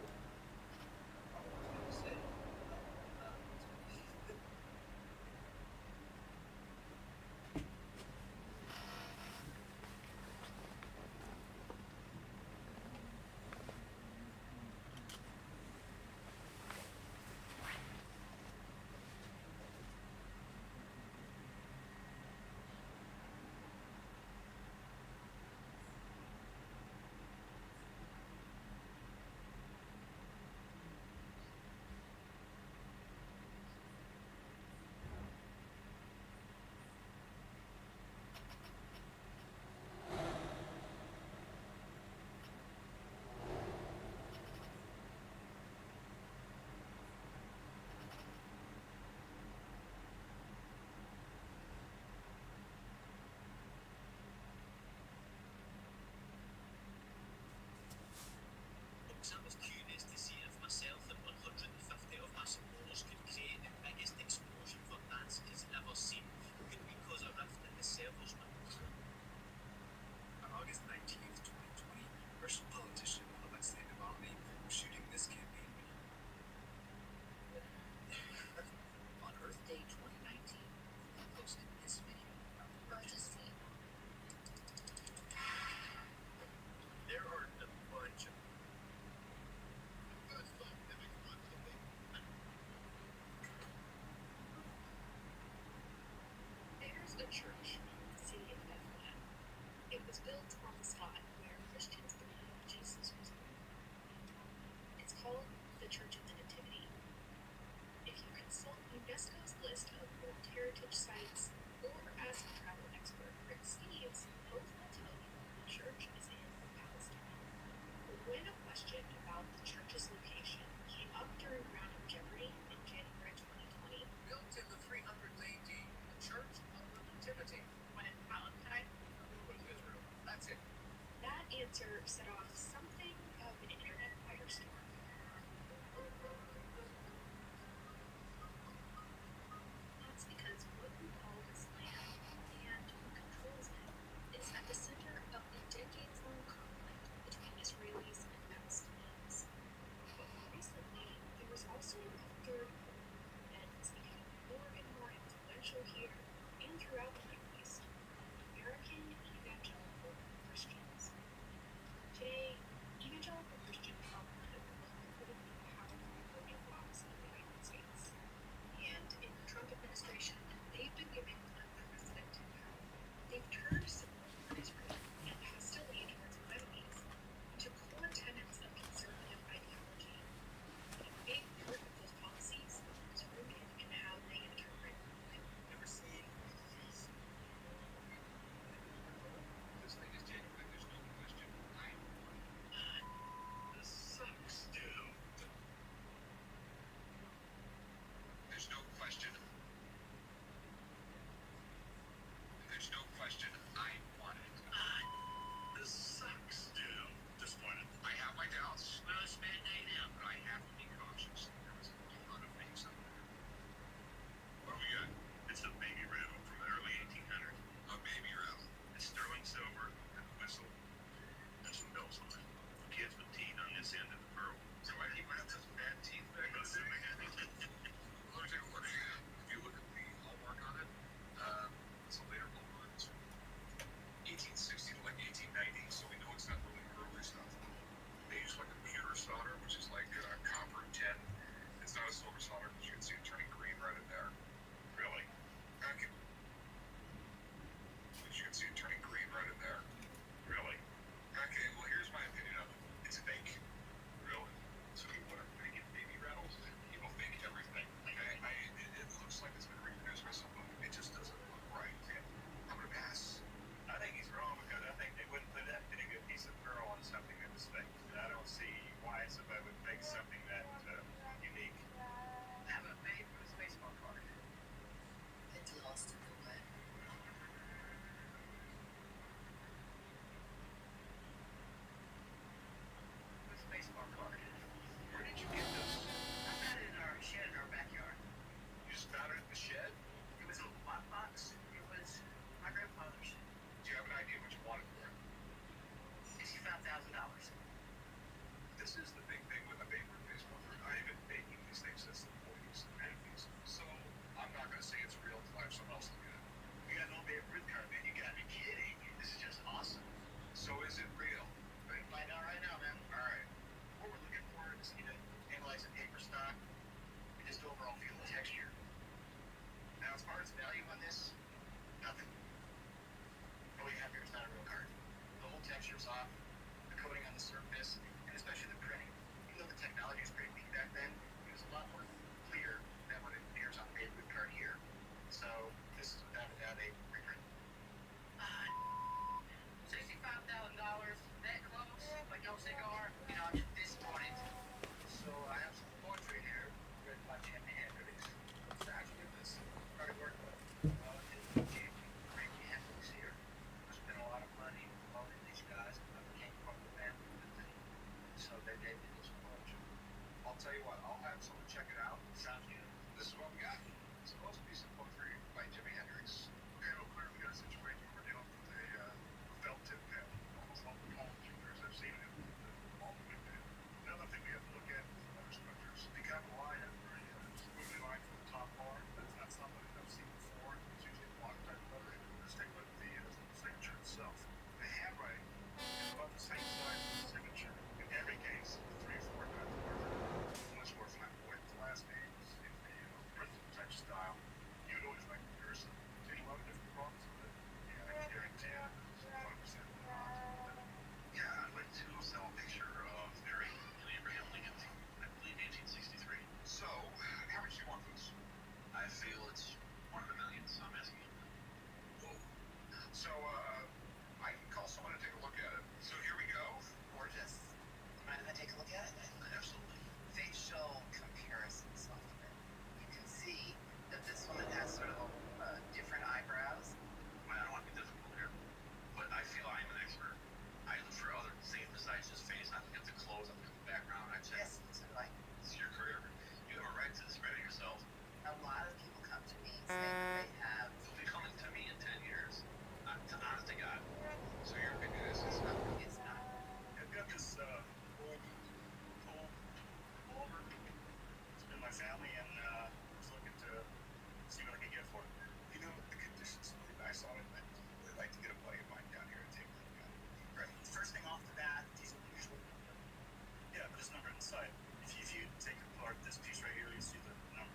C: outside. If you take apart this piece right here, you see the number.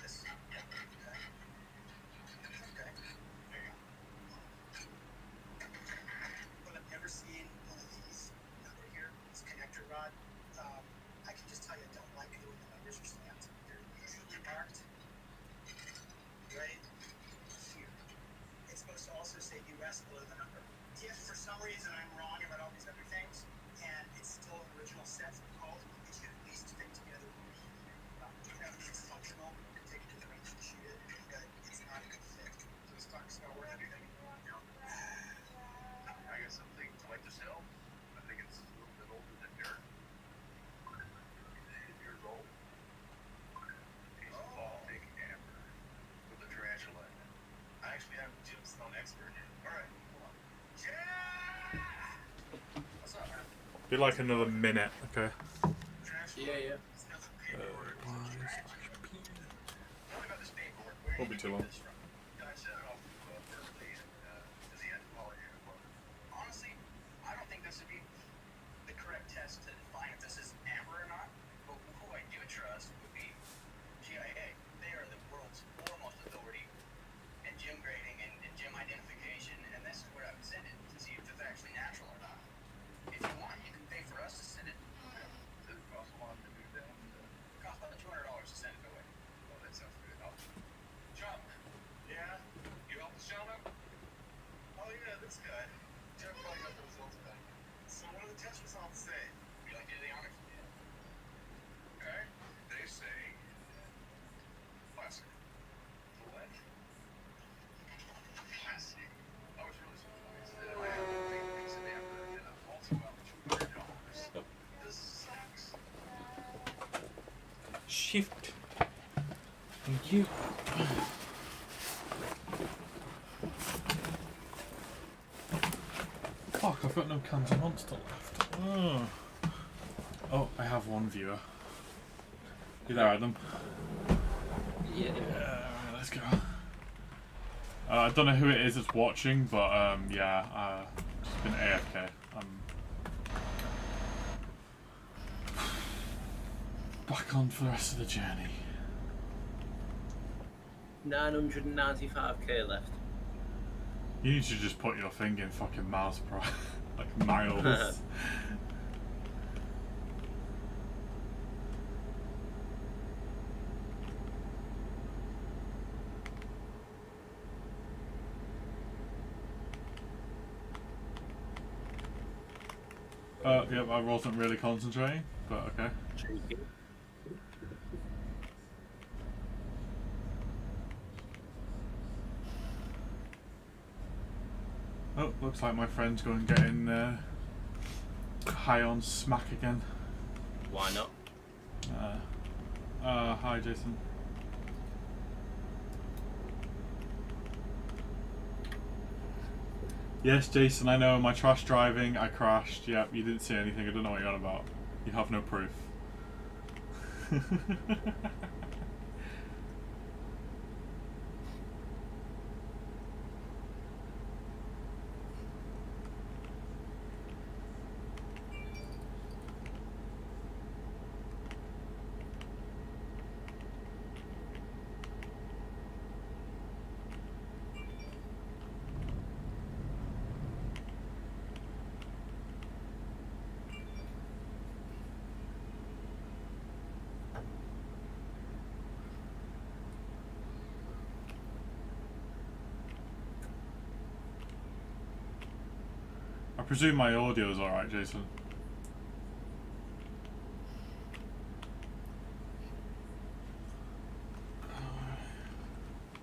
C: This, yeah. Okay. Okay. There you go. But I've never seen one of these number here. This connector rod. I can just tell you, I don't like it when the numbers are stamped. They're usually marked right here. It's supposed to also say US below the number. If for some reason I'm wrong about all these other things, and it's still an original set code, it should at least fit together. It's functional. You can take it to the range and shoot it, but it's not a good fit. So this talks about where everything. You know, I got something to like to sell. I think it's a little bit older than Derek. 8 years old. Piece of Baltic amber with a tarantula in it. I actually have Jim's Stone expert here. All right, hold on. Yeah! What's up, man?
B: Be like another minute, okay?
A: Yeah.
B: Won't be too long.
C: Honestly, I don't think this would be the correct test to define if this is amber or not. But who I do trust would be GIA. They are the world's foremost authority in gem grading and gem identification, and this is where I would send it to see if it's actually natural or not. If you want, you can pay for us to send it. Does it cost a lot to do that? It costs about $200 to send it away. Well, that sounds good. John. Yeah? You help us, gentlemen? Oh, yeah, this guy. Jeff probably got the results back. So what do the test results say? You like to do the honors? Yeah. Okay. They say classic. What? Classic. I was really surprised that I had a big piece of amber and a also about $200. This sucks.
B: Shift. Thank you. Fuck, I've got no cans of Monster left. Oh, I have one viewer. You there, Adam?
A: Yeah.
B: Let's go. I don't know who it is that's watching, but yeah, just been AFK. Back on for the rest of the journey.
A: 995k left.
B: You need to just put your thing in fucking miles per hour. Like miles. Yeah, I wasn't really concentrating, but okay. Oh, looks like my friend's going getting high on smack again.
A: Why not?
B: Hi Jason. Yes, Jason, I know, my trash driving, I crashed. Yep, you didn't see anything, I don't know what you're on about. You have no proof. I presume my audio is alright, Jason.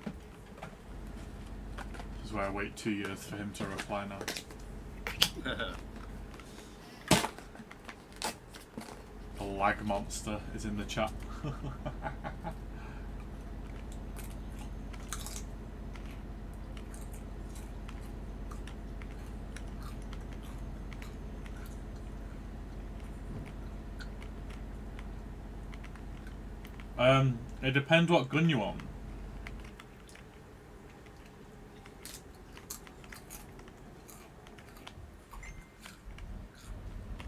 B: This is where I wait 2 years for him to reply now. The lag monster is in the chat. It depends what gun you want.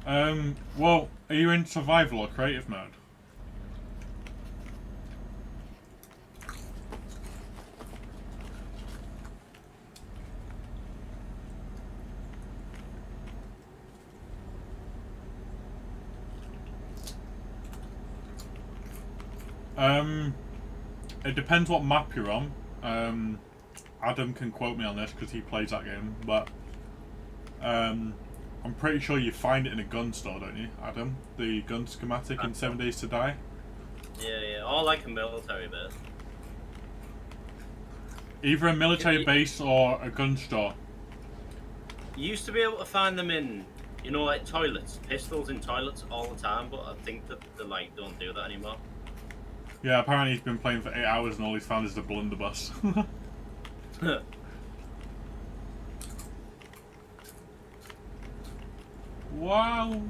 B: Well, are you in survival or creative mode? It depends what map you're on. Adam can quote me on this because he plays that game, but I'm pretty sure you find it in a gun store, don't you, Adam? The gun schematic in 7 Days to Die?
A: Yeah, or like a military base.
B: Either a military base or a gun store.
A: You used to be able to find them in, you know, like toilets, pistols in toilets all the time, but I think that they like don't do that anymore.
B: Yeah, apparently he's been playing for 8 hours and all he's found is the blunderbuss. Wow.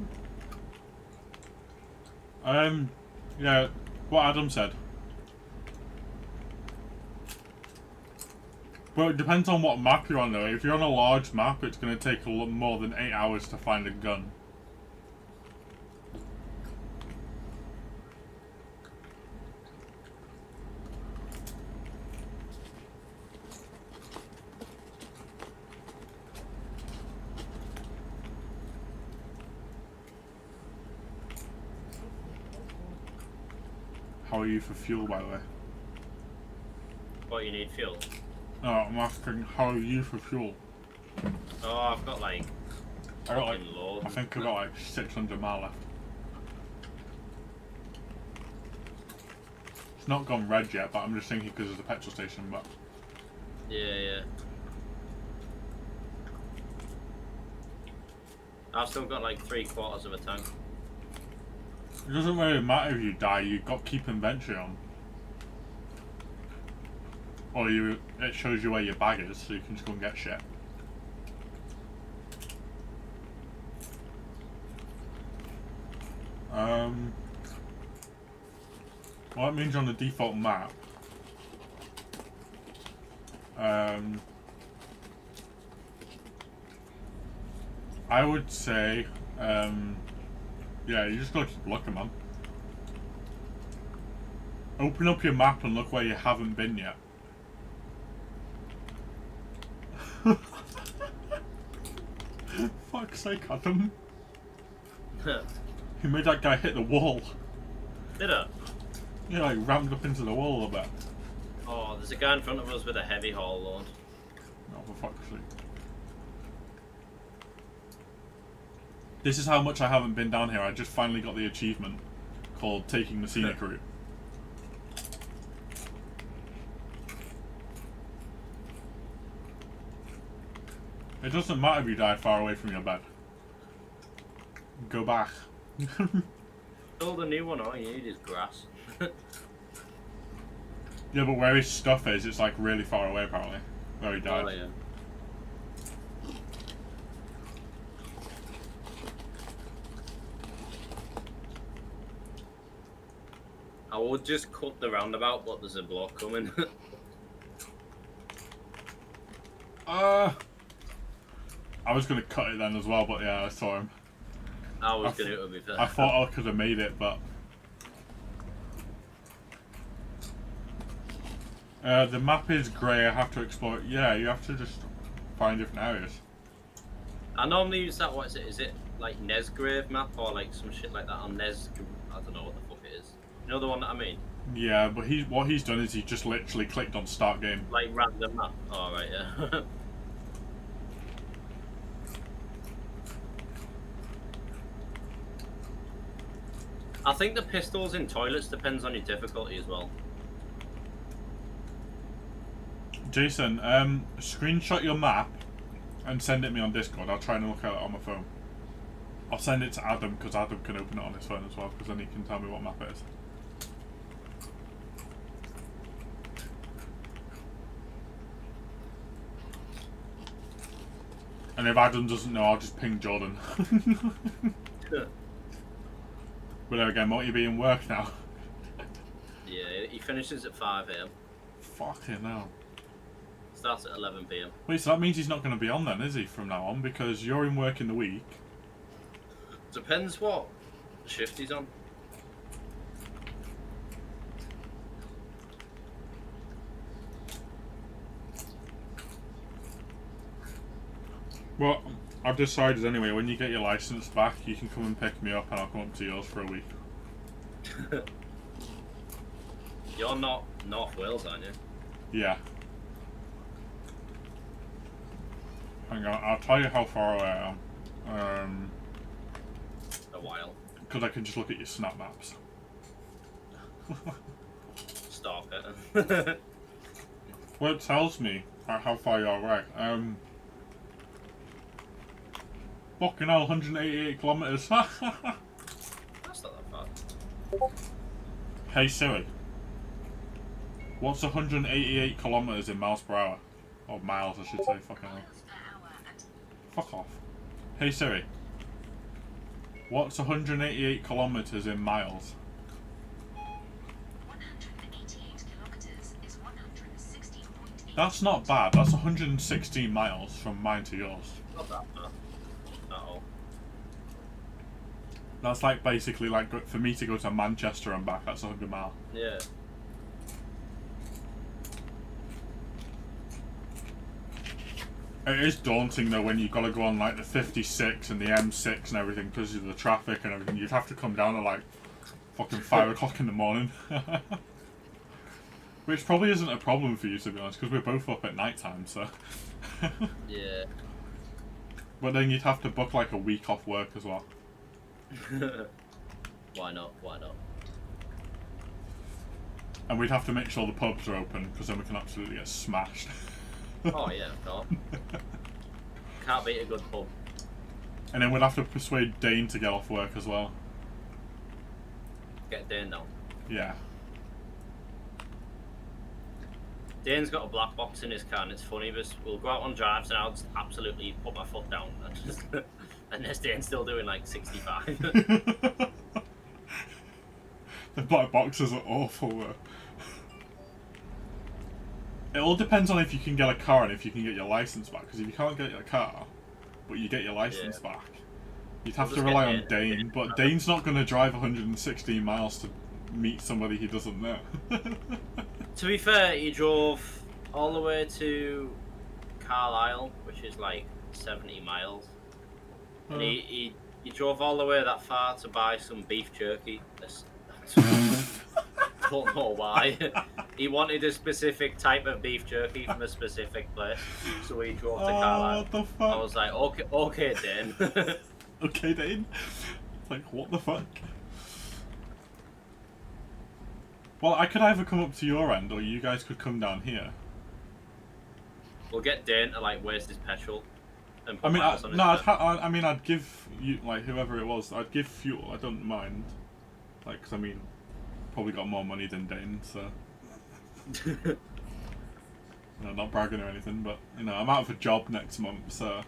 B: Yeah, what Adam said. Well, it depends on what map you're on though. If you're on a large map, it's going to take a lot more than 8 hours to find a gun. How are you for fuel, by the way?
A: What, you need fuel?
B: No, I'm asking how are you for fuel?
A: Oh, I've got like...
B: I got like,
A: loads.
B: I think I got like 600 mile left. It's not gone red yet, but I'm just thinking because it's a petrol station, but...
A: Yeah. I've still got like 3/4 of a tank.
B: It doesn't really matter if you die, you've got to keep inventory on. Or it shows you where your bag is, so you can just go and get shit. Well, that means on the default map. I would say, yeah, you just gotta keep looking, man. Open up your map and look where you haven't been yet. Fuck's sake, Adam. You made that guy hit the wall.
A: Did it?
B: Yeah, like rammed up into the wall a bit.
A: Oh, there's a guy in front of us with a heavy haul load.
B: Oh, for fuck's sake. This is how much I haven't been down here. I just finally got the achievement called Taking the Scenic Route. It doesn't matter if you die far away from your bed. Go back.
A: Build a new one, all you need is grass.
B: Yeah, but where his stuff is, it's like really far away apparently. Where he died.
A: Oh, yeah. I would just cut the roundabout, but there's a block coming.
B: I was gonna cut it then as well, but yeah, I saw him.
A: I was gonna, to be fair.
B: I thought I could have made it, but the map is grey. I have to explore it. Yeah, you have to just find different areas.
A: I normally use that. What is it? Is it like Nesgrave map or like some shit like that on Nes? I don't know what the fuck it is. You know the one that I mean?
B: Yeah, but what he's done is he just literally clicked on start game.
A: Like random map. Oh right, yeah. I think the pistols in toilets depends on your difficulty as well.
B: Jason, screenshot your map and send it me on Discord. I'll try and look at it on my phone. I'll send it to Adam because Adam can open it on his phone as well, because then he can tell me what map it is. And if Adam doesn't know, I'll just ping Jordan. But there again, won't you be in work now?
A: Yeah, he finishes at 5 AM.
B: Fucking hell.
A: Starts at 11 PM.
B: Wait, so that means he's not going to be on then, is he, from now on? Because you're in work in the week.
A: Depends what shift he's on.
B: Well, I've decided anyway, when you get your license back, you can come and pick me up and I'll come up to yours for a week.
A: You're not North Wales, aren't you?
B: Yeah. Hang on, I'll tell you how far away I am.
A: A while.
B: Because I can just look at your snap maps.
A: Stalker.
B: Well, it tells me how far you're away. Fucking hell, 188 kilometres.
A: That's not that far.
B: Hey Siri, what's 188 kilometres in miles per hour? Or miles, I should say. Fucking hell. Fuck off. Hey Siri, what's 188 kilometres in miles?
D: 188 kilometers is 116.8.
B: That's not bad. That's 116 miles from mine to yours.
A: Not that far. At all.
B: That's like basically like for me to go to Manchester and back. That's 100 miles.
A: Yeah.
B: It is daunting though when you've got to go on like the 56 and the M6 and everything because of the traffic and everything. You'd have to come down at like fucking 5 o'clock in the morning. Which probably isn't a problem for you, to be honest, because we're both up at night time, so.
A: Yeah.
B: But then you'd have to book like a week off work as well.
A: Why not? Why not?
B: And we'd have to make sure the pubs are open because then we can absolutely get smashed.
A: Oh yeah, of course. Can't beat a good pub.
B: And then we'd have to persuade Dane to get off work as well.
A: Get Dane down.
B: Yeah.
A: Dane's got a black box in his car and it's funny because we'll go out on drives and I'll just absolutely put my foot down and just and there's Dane still doing like 65.
B: The black boxes are awful though. It all depends on if you can get a car and if you can get your license back. Because if you can't get your car, but you get your license back, you'd have to rely on Dane. But Dane's not going to drive 116 miles to meet somebody he doesn't know.
A: To be fair, he drove all the way to Carlisle, which is like 70 miles. And he drove all the way that far to buy some beef jerky. Don't know why. He wanted a specific type of beef jerky from a specific place, so he drove to Carlisle.
B: What the fuck?
A: I was like, okay, Dane.
B: Okay, Dane. Like, what the fuck? Well, I could either come up to your end, or you guys could come down here.
A: We'll get Dane to like waste his petrol. And
B: I mean,
A: put
B: I'd give you like whoever it was. I'd give fuel. I don't mind. Like, 'cause I mean, probably got more money than Dane, so. You know, not bragging or anything, but you know, I'm out of a job next month, so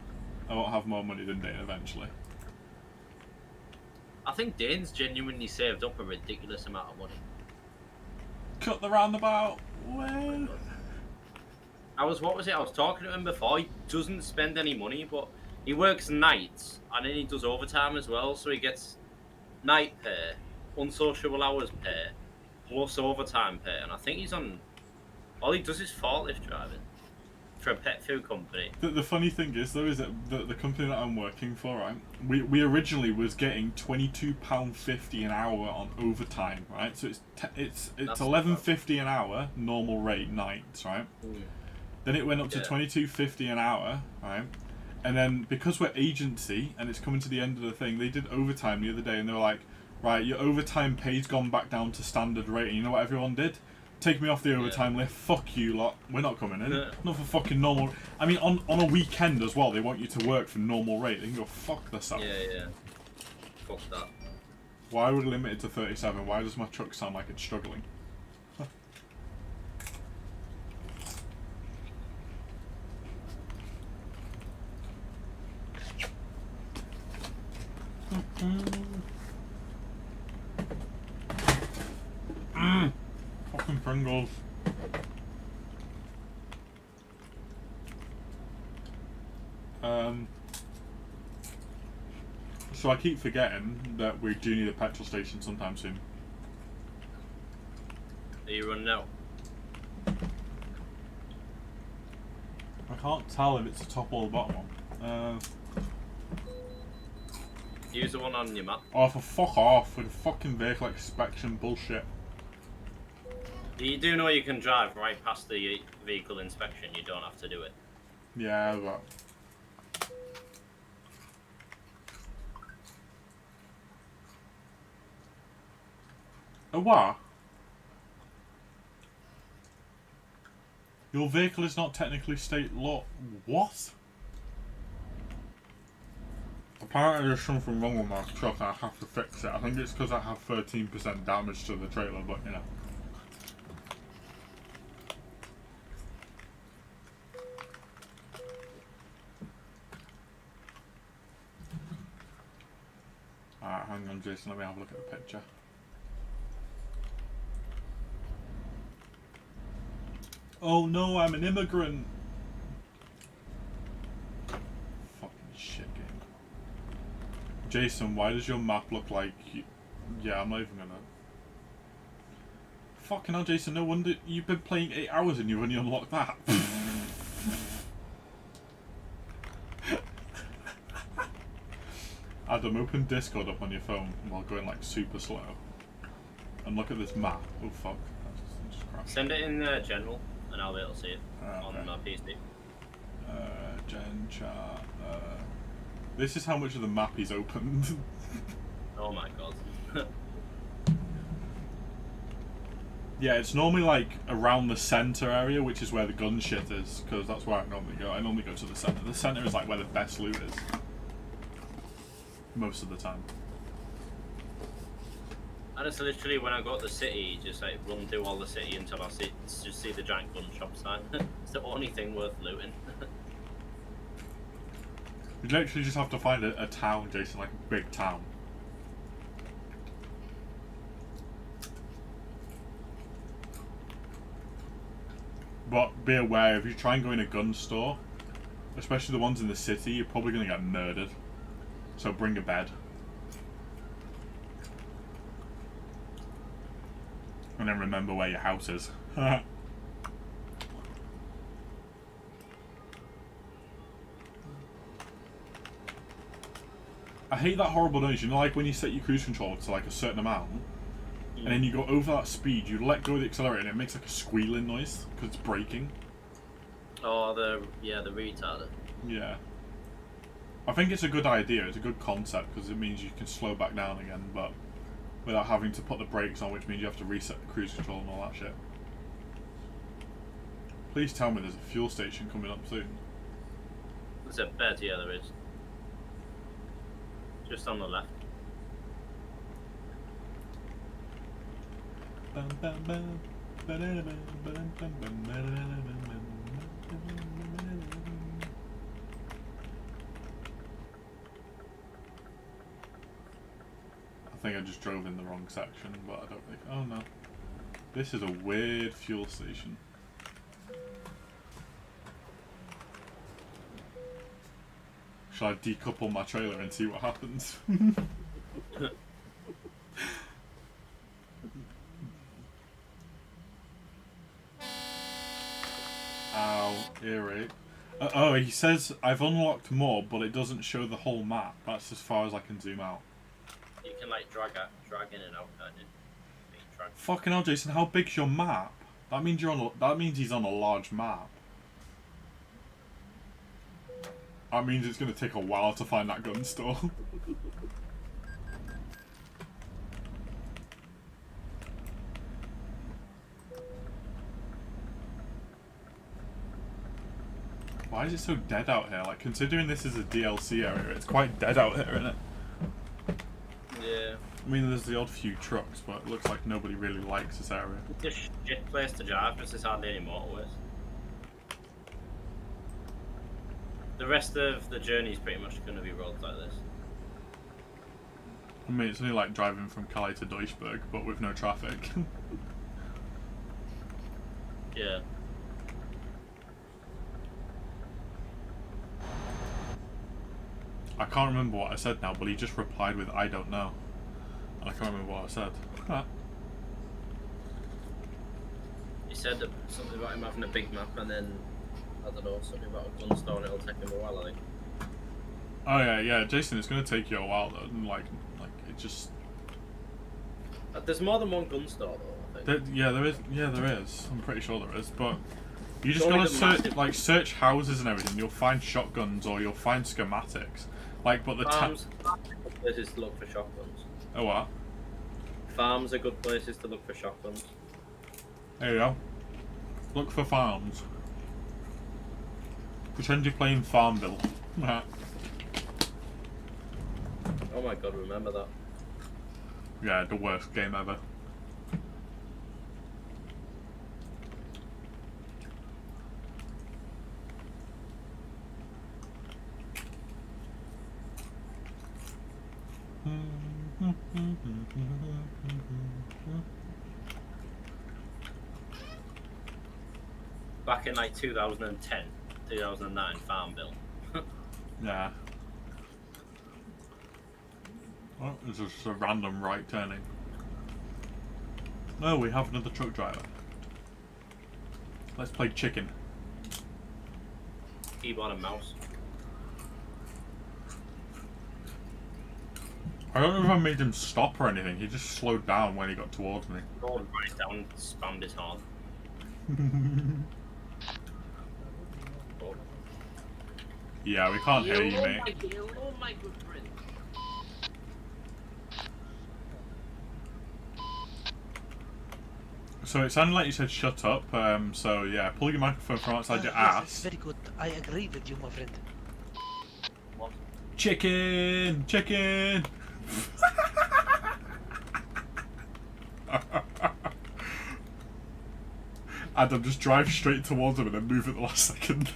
B: I won't have more money than Dane eventually.
A: I think Dane's genuinely saved up a ridiculous amount of money.
B: Cut the roundabout. Well.
A: I was talking to him before. He doesn't spend any money, but he works nights and then he does overtime as well, so he gets night pay, unsociable hours pay, plus overtime pay, and I think he's on. All he does is forklift driving for a pet food company.
B: The funny thing is though, is that the company that I'm working for, right? We originally was getting £22.50 an hour on overtime, right? So it's £11.50 an hour normal rate nights, right?
A: Mm.
B: Then it went up to £22.50 an hour, right? And then because we're agency and it's coming to the end of the thing, they did overtime the other day and they were like, right, your overtime pay's gone back down to standard rate. And you know what everyone did? Take me off the overtime list. Fuck you lot. We're not coming in. Not for fucking normal. I mean, on a weekend as well, they want you to work for normal rate. They can go fuck themselves.
A: Yeah. Fuck that.
B: Why would it limit it to 37? Why does my truck sound like it's struggling? Fucking Pringles. So I keep forgetting that we do need a petrol station sometime soon.
A: Are you running out?
B: I can't tell if it's the top or the bottom one.
A: Use the one on your map.
B: Oh, for fuck off with the fucking vehicle inspection bullshit.
A: You do know you can drive right past the vehicle inspection. You don't have to do it.
B: Yeah, but... A what? Your vehicle is not technically state law. What? Apparently there's something wrong with my truck and I have to fix it. I think it's because I have 13% damage to the trailer, but you know. Alright, hang on Jason, let me have a look at the picture. Oh no, I'm an immigrant! Fucking shit game. Jason, why does your map look like you... Yeah, I'm not even gonna... Fucking hell, Jason, no wonder you've been playing 8 hours and you only unlocked that. Adam, open Discord up on your phone while going like super slow. And look at this map. Oh fuck. Just crashed.
A: Send it in general and I'll be able to see it on my PC.
B: Gen chat. This is how much of the map he's opened.
A: Oh my god.
B: Yeah, it's normally like around the center area, which is where the gun shit is, because that's where I normally go. I normally go to the center. The center is like where the best loot is. Most of the time.
A: And it's literally when I go to the city, just like run through all the city until I just see the giant gun shop sign. It's the only thing worth looting.
B: You literally just have to find a town, Jason, like a big town. But be aware, if you try and go in a gun store, especially the ones in the city, you're probably going to get murdered. So bring a bed. And then remember where your house is. I hate that horrible noise, you know, like when you set your cruise control to like a certain amount, and then you go over that speed, you let go of the accelerator and it makes like a squealing noise, because it's braking.
A: Oh, the retarder.
B: Yeah. I think it's a good idea, it's a good concept, because it means you can slow back down again, but without having to put the brakes on, which means you have to reset the cruise control and all that shit. Please tell me there's a fuel station coming up soon.
A: There's a bed, yeah there is. Just on the left.
B: I think I just drove in the wrong section, but I don't think... Oh no. This is a weird fuel station. Shall I decouple my trailer and see what happens? Ow, earache. Oh, he says, I've unlocked more, but it doesn't show the whole map. That's as far as I can zoom out.
A: You can like drag in and out, can't you?
B: Fucking hell, Jason, how big's your map? That means you're on that means he's on a large map. That means it's gonna take a while to find that gun store. Why is it so dead out here? Like, considering this is a DLC area, it's quite dead out here, isn't it?
A: Yeah.
B: I mean, there's the odd few trucks, but it looks like nobody really likes this area.
A: It's a shit place to drive, because there's hardly any motorways. The rest of the journey is pretty much going to be roads like this.
B: I mean, it's only like driving from Calais to Duisburg, but with no traffic.
A: Yeah.
B: I can't remember what I said now, but he just replied with "I don't know," and I can't remember what I said.
A: He said something about him having a big map, and then I don't know, something about a gun store, and it'll take him a while, I think.
B: Oh yeah, Jason. It's gonna take you a while though, and like it just.
A: There's more than one gun store though, I think.
B: There is. Yeah, there is. I'm pretty sure there is, but you just
A: It's only
B: gotta
A: the
B: search houses and everything. You'll find shotguns or you'll find schematics. Like, but the
A: Farms are good places to look for shotguns.
B: Oh what?
A: Farms are good places to look for shotguns.
B: There you go. Look for farms. Pretend you're playing Farmville.
A: Oh my god, remember that.
B: Yeah, the worst game ever.
A: Back in like 2010, 2009, Farmville.
B: Yeah. Oh, it's just a random right turning. No, we have another truck driver. Let's play chicken.
A: Keyboard and mouse.
B: I don't know if I made him stop or anything. He just slowed down when he got towards me.
A: Rolled right down, spammed his horn. Oh.
B: Yeah, we can't hear you, mate.
A: Hello, my good friend.
B: So it sounded like you said shut up. So yeah, pull your microphone from outside your
E: Yes,
B: ass.
E: it's very good. I agree with you, my friend.
A: What?
B: Chicken, chicken. Adam, just drive straight towards him and then move at the last second.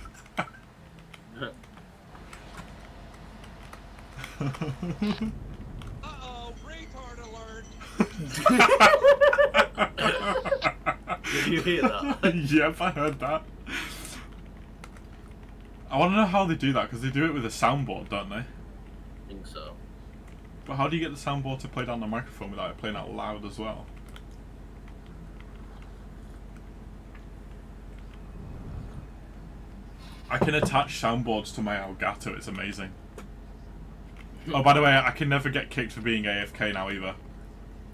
E: Uh-oh, retard alert!
A: Did you hear that?
B: Yep, I heard that. I want to know how they do that, because they do it with a soundboard, don't they?
A: I think so.
B: But how do you get the soundboard to play down the microphone without it playing out loud as well? I can attach soundboards to my Elgato, it's amazing. Oh, by the way, I can never get kicked for being AFK now either.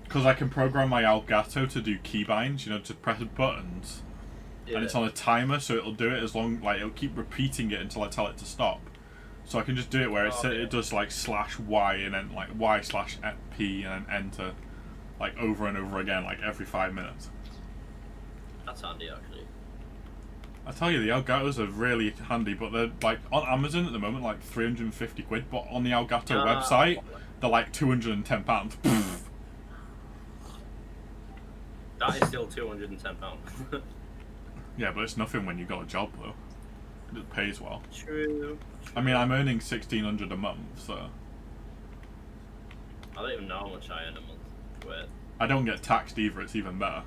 B: Because I can program my Elgato to do keybinds, you know, to press buttons.
A: Yeah.
B: And it's on a timer, so it'll do it as long, like, it'll keep repeating it until I tell it to stop. So I can just do it where it does, like, /Y and then, like, Y/P and then enter, like, over and over again, like, every 5 minutes.
A: That's handy, actually.
B: I tell you, the Elgatos are really handy, but they're, like, on Amazon at the moment, like, 350 quid, but on the Elgato website, they're, like, £210.
A: That is still £210.
B: Yeah, but it's nothing when you got a job, though. It pays well.
A: True.
B: I mean, I'm earning $1,600 a month, so...
A: I don't even know how much I earn a month. Wait.
B: I don't get taxed either, it's even better.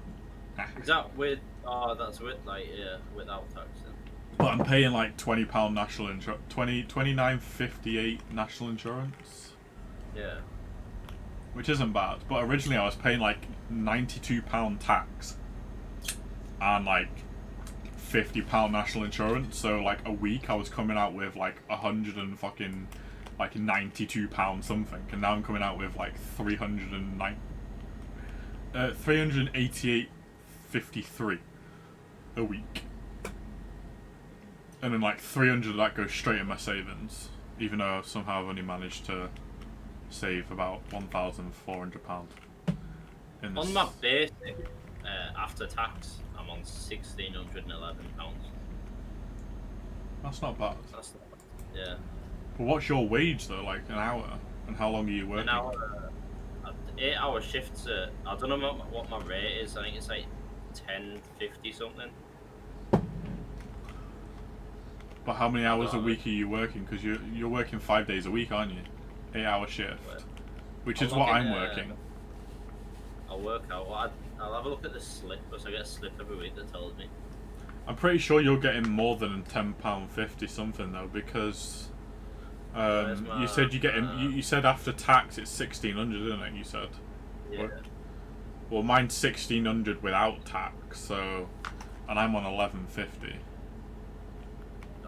A: Is that with... Oh, that's with, like, yeah, without tax then.
B: But I'm paying like £20 national insurance, $29.58 national insurance,
A: Yeah.
B: which isn't bad. But originally I was paying like £92 tax and like £50 national insurance. So like a week I was coming out with like £92 something, and now I'm coming out with like $388.53 a week. And then like 300 of that goes straight in my savings, even though somehow I've only managed to save about £1,400 in this.
A: On my basic, after tax, I'm on £1,611.
B: That's not bad.
A: That's not bad. Yeah.
B: But what's your wage though, like an hour? And how long are you working?
A: An hour, 8-hour shifts. I don't know what my rate is. I think it's like 10.50 something.
B: But how many hours a week are you working? Because you're working 5 days a week, aren't you? 8-hour shift, which is what I'm working.
A: I'll work out. I'll have a look at the slip, because I get a slip every week that tells me.
B: I'm pretty sure you're getting more than £10.50 something though, because You said you get him. You said after tax it's 1,600, didn't it? You said.
A: Yeah.
B: Well, mine's 1,600 without tax, so, and I'm on 1,150.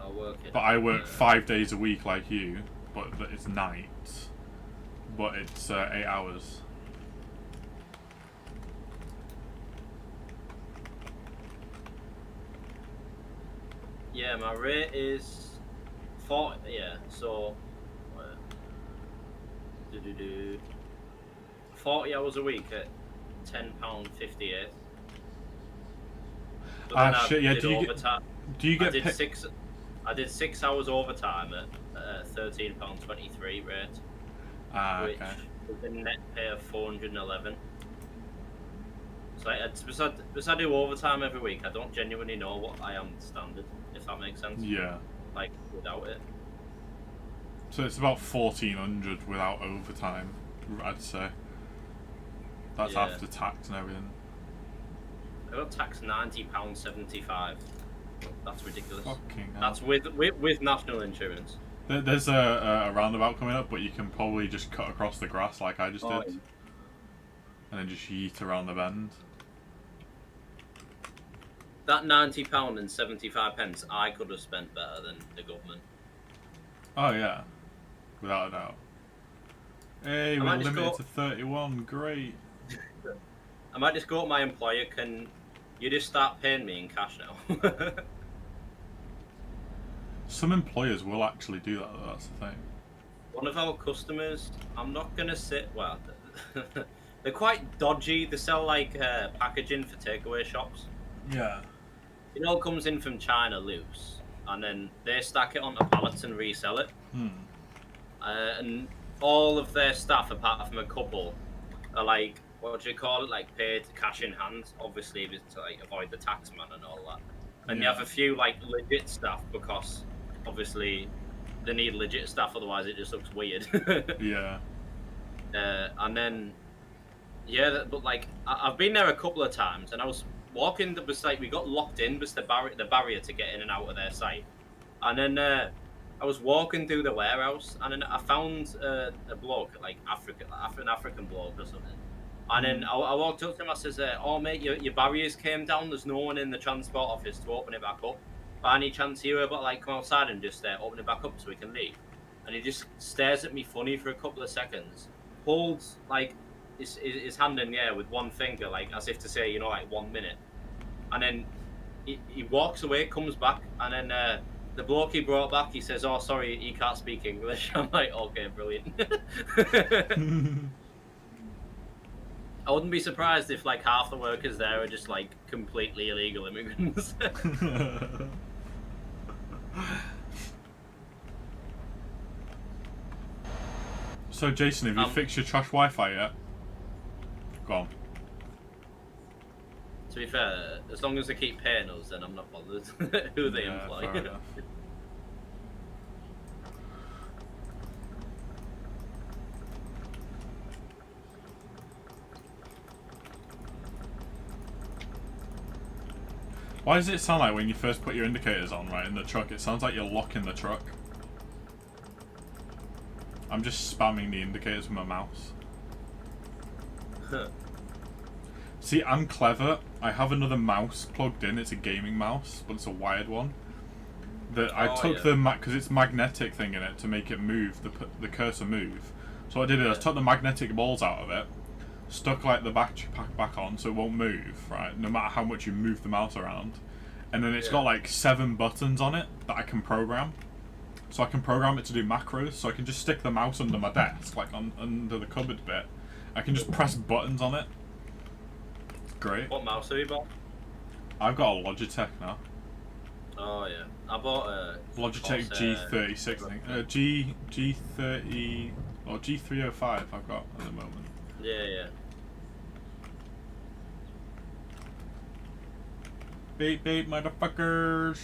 A: I'll work it.
B: But I work 5 days a week like you, but it's nights. But it's 8 hours.
A: Yeah, my rate is 40. Yeah, so 40 hours a week at £10.58.
B: Shit! Yeah, do you get
A: I did 6 hours overtime at £13.23 rate, which
B: okay.
A: was a net pay of 411. So because I do overtime every week, I don't genuinely know what I am standard, if that makes sense.
B: Yeah.
A: Like without it.
B: So it's about 1,400 without overtime, I'd say. That's
A: Yeah.
B: after tax and everything.
A: I got taxed £90.75. That's ridiculous.
B: Fucking hell.
A: That's with national insurance.
B: There's a roundabout coming up, but you can probably just cut across the grass like I just did.
A: Yeah.
B: And then just yeet around the bend.
A: That £90.75 I could have spent better than the government.
B: Oh yeah, without a doubt. Hey, we're
A: might just
B: limited
A: go-
B: to 31, great.
A: I might just go to my employer, can you just start paying me in cash now?
B: Some employers will actually do that though, that's the thing.
A: One of our customers, I'm not going to sit, well, they're quite dodgy. They sell like packaging for takeaway shops.
B: Yeah.
A: It all comes in from China loose, and then they stack it onto pallets and resell it. And all of their staff, apart from a couple, are like, what do you call it? Like paid cash in hand, obviously, if it's to like avoid the taxman and all that. And you have a few like legit staff because obviously they need legit staff, otherwise it just looks weird.
B: Yeah.
A: And then, yeah, but like I've been there a couple of times, and I was walking the site. We got locked in with the barrier to get in and out of their site, and then I was walking through the warehouse, and then I found a bloke, like an African bloke or something. And then I walked up to him. I says, "Oh mate, your barriers came down. There's no one in the transport office to open it back up. By any chance you ever like come outside and just open it back up so we can leave?" And he just stares at me funny for a couple of seconds, holds like his hand in the air with one finger, like as if to say, you know, like 1 minute. And then he walks away, comes back, and then the bloke he brought back, he says, "Oh, sorry, he can't speak English." I'm like, okay, brilliant. I wouldn't be surprised if like half the workers there are just like completely illegal immigrants.
B: So Jason, have you fixed your trash Wi-Fi yet? Go on.
A: To be fair, as long as they keep paying us, then I'm not bothered who they employ.
B: Fair enough. Why does it sound like when you first put your indicators on, right, in the truck, it sounds like you're locking the truck? I'm just spamming the indicators with my mouse. See, I'm clever. I have another mouse plugged in. It's a gaming mouse, but it's a wired one. That I took the because it's magnetic thing in it to make it move, the cursor move. So what I did is I took the magnetic balls out of it, stuck like the battery pack back on so it won't move, right? No matter how much you move the mouse around, and then it's got like 7 buttons on it that I can program. So I can program it to do macros. So I can just stick the mouse under my desk, like under the cupboard bit. I can just press buttons on it. Great.
A: What mouse have you bought?
B: I've got a Logitech now.
A: Oh yeah, I bought a
B: Logitech G36 thing. G30 or G305 I've got at the moment.
A: Yeah.
B: Beep beep, motherfuckers.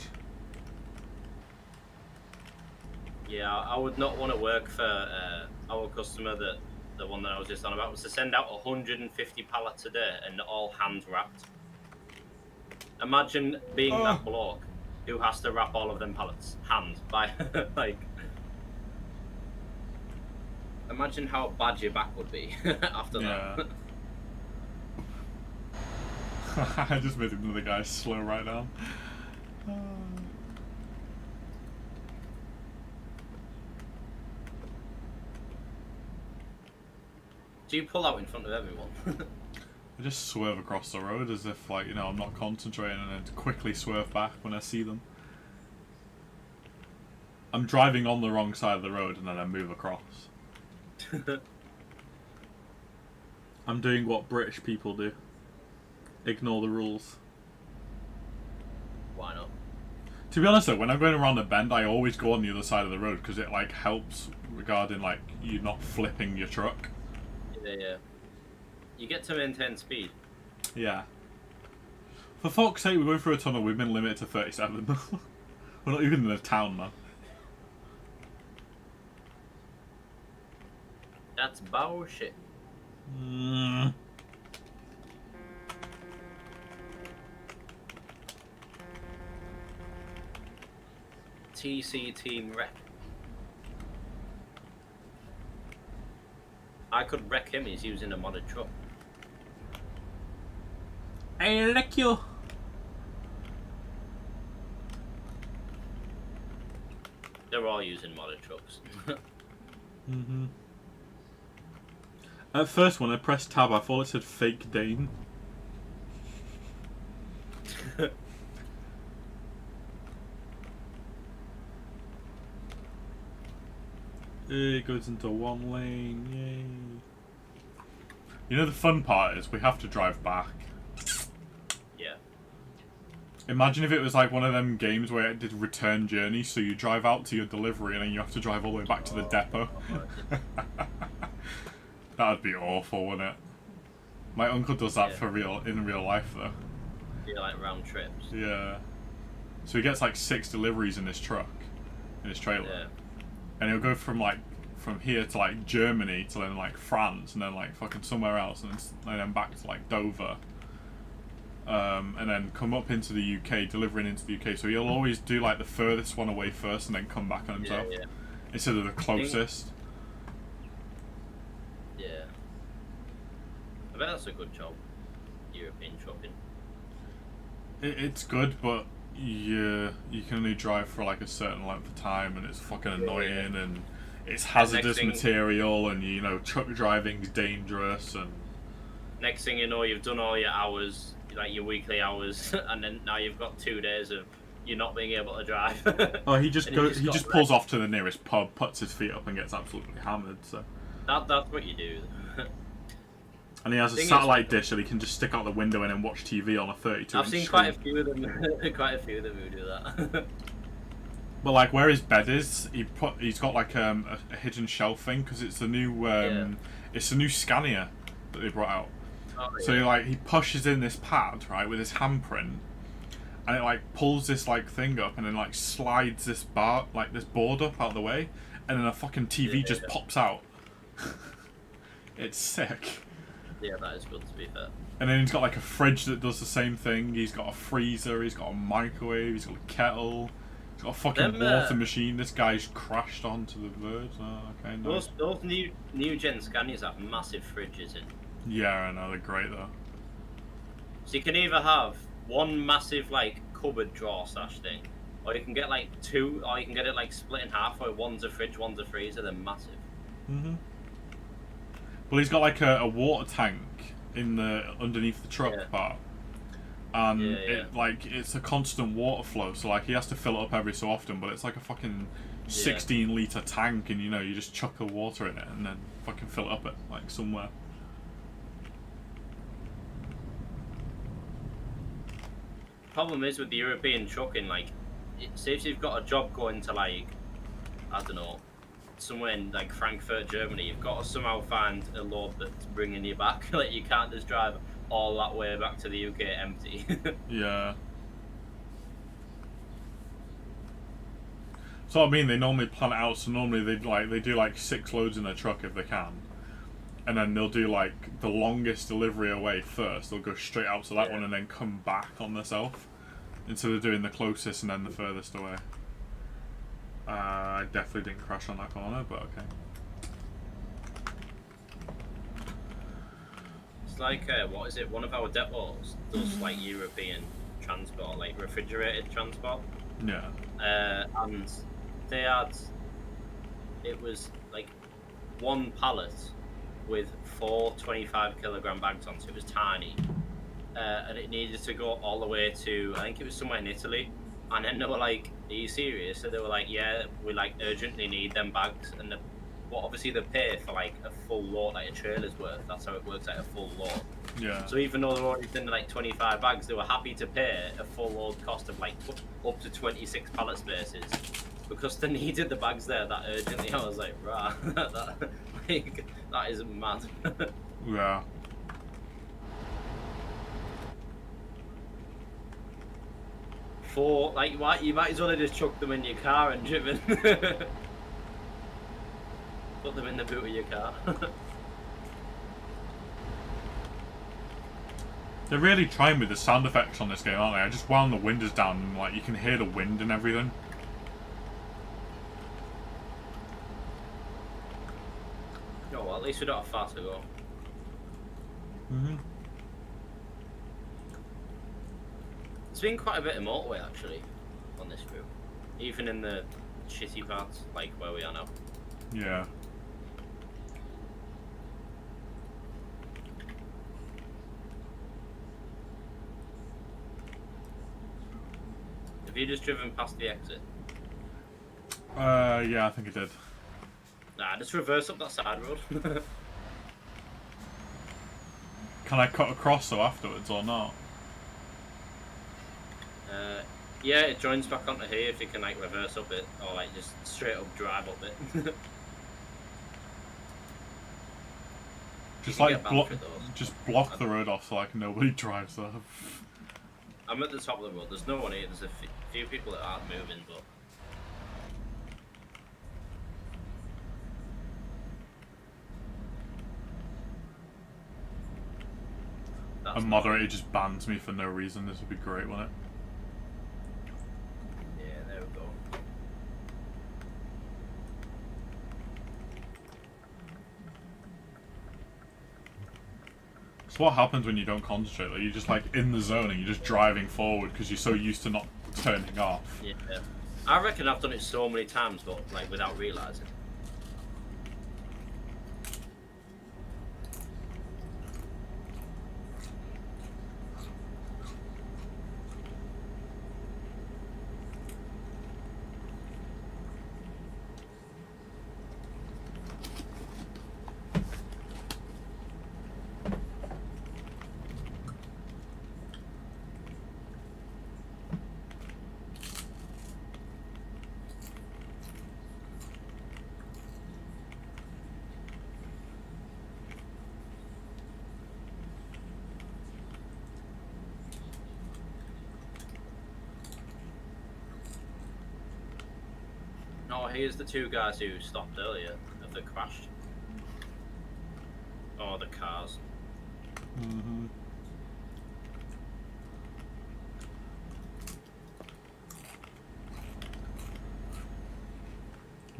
A: Yeah, I would not want to work for our customer that the one that I was just on about was to send out 150 pallets a day and all hand wrapped. Imagine being that bloke who has to wrap all of them pallets hand by like. Imagine how bad your back would be after that.
B: I just made another guy slow right now.
A: Do you pull out in front of everyone?
B: I just swerve across the road as if, like, you know, I'm not concentrating, and then quickly swerve back when I see them. I'm driving on the wrong side of the road and then I move across. I'm doing what British people do. Ignore the rules.
A: Why not?
B: To be honest though, when I'm going around a bend, I always go on the other side of the road because it like helps regarding like you not flipping your truck.
A: Yeah. You get to maintain speed.
B: Yeah. For fuck's sake, we're going through a tunnel. We've been limited to 37. We're not even in a town, man.
A: That's bullshit. TC Team Wreck. I could wreck him, he's using a modded truck.
B: I wreck you.
A: They're all using modded trucks.
B: At first, when I pressed tab, I thought it said fake Dane. It goes into one lane, yay. You know the fun part is we have to drive back.
A: Yeah.
B: Imagine if it was like one of them games where it did return journey, so you drive out to your delivery and then you have to drive all the way back to the depot. That'd be awful, wouldn't it? My uncle does that for real, in real life though.
A: Yeah, like round trips.
B: Yeah. So he gets like 6 deliveries in his truck, in his trailer.
A: Yeah.
B: And he'll go from like, from here to like Germany to then like France and then like fucking somewhere else and then back to like Dover. And then come up into the UK, delivering into the UK. So he'll always do like the furthest one away first and then come back on himself.
A: Yeah.
B: Instead of the closest.
A: Yeah. I bet that's a good job. European trucking.
B: It's good, but you can only drive for like a certain length of time and it's fucking annoying and it's hazardous material and you know truck driving's dangerous and
A: next thing you know you've done all your hours, like your weekly hours, and then now you've got 2 days of you not being able to drive.
B: Oh, he just pulls off to the nearest pub, puts his feet up and gets absolutely hammered, so
A: that's what you do.
B: And he has a satellite dish that he can just stick out the window and then watch TV on a 32-inch
A: I've seen quite a few of them. Quite a few of them who do that.
B: But like where his bed is, he's got like a hidden shelf thing because it's a new it's a new Scania that they brought out.
A: Oh, yeah.
B: So he pushes in this pad right with his handprint, and it like pulls this like thing up and then like slides this board up out of the way, and then a fucking TV just pops out. It's sick.
A: Yeah, that is good to be fair.
B: And then he's got like a fridge that does the same thing. He's got a freezer. He's got a microwave. He's got a kettle. He's got a fucking water machine. This guy's crashed onto the verge. Oh, okay, nice.
A: Those new gen Scanias have massive fridges in.
B: Yeah, I know, they're great though.
A: So you can either have one massive like cupboard drawer slash thing, or you can get like 2, or you can get it like split in half where one's a fridge, one's a freezer. They're massive.
B: Well, he's got like a water tank in the underneath the truck part, and it's a constant water flow. So like he has to fill it up every so often, but it's like a fucking 16-litre tank, and you know you just chuck the water in it and then fucking fill it up at like somewhere.
A: Problem is with the European trucking, like, say if you've got a job going to like, I don't know, somewhere in like Frankfurt, Germany, you've got to somehow find a load that's bringing you back. Like you can't just drive all that way back to the UK empty.
B: Yeah. So I mean, they normally plan it out. So normally they do like 6 loads in a truck if they can, and then they'll do like the longest delivery away first. They'll go straight out to that one and then come back on themselves instead of doing the closest and then the furthest away. I definitely didn't crash on that corner, but okay.
A: like what is it? One of our depots does like European transport, like refrigerated transport.
B: Yeah.
A: And they had, it was like one pallet with 4 25-kilogram bags on, so it was tiny. And it needed to go all the way to, I think it was somewhere in Italy. And then they were like, "Are you serious?" So they were like, "Yeah, we like urgently need them bags." And well, obviously they pay for like a full load, like a trailer's worth. That's how it works, like a full load.
B: Yeah.
A: So even though they were only sending like 25 bags, they were happy to pay a full load cost of like up to 26 pallet spaces because they needed the bags there that urgently. I was like, "Rah, that is mad."
B: Yeah.
A: Like, what? You might as well have just chucked them in your car and driven. Put them in the boot of your car.
B: They're really trying with the sound effects on this game, aren't they? I just wound the windows down and like you can hear the wind and everything.
A: Oh well, at least we don't have far to go.
B: Mm-hmm.
A: There's been quite a bit of motorway actually on this route, even in the shitty parts, like where we are now.
B: Yeah.
A: Have you just driven past the exit?
B: Yeah, I think it did.
A: Nah, just reverse up that side road.
B: Can I cut across though afterwards or not?
A: Yeah, it joins back onto here if you can like reverse up it, or like just straight up drive up it.
B: Just
A: You
B: like
A: can get banned for those.
B: just block the road off so like nobody drives there.
A: I'm at the top of the road. There's no one here. There's a few people that aren't moving, but
B: A
A: that's
B: moderator just bans me for no reason. This would be great, wouldn't it?
A: yeah. There we go.
B: So what happens when you don't concentrate? Like, you're just like in the zone and you're just driving forward because you're so used to not turning off.
A: Yeah, I reckon I've done it so many times, but like without realizing. Oh, here's the two guys who stopped earlier. Have they crashed? Oh, the cars.
B: Mm-hmm.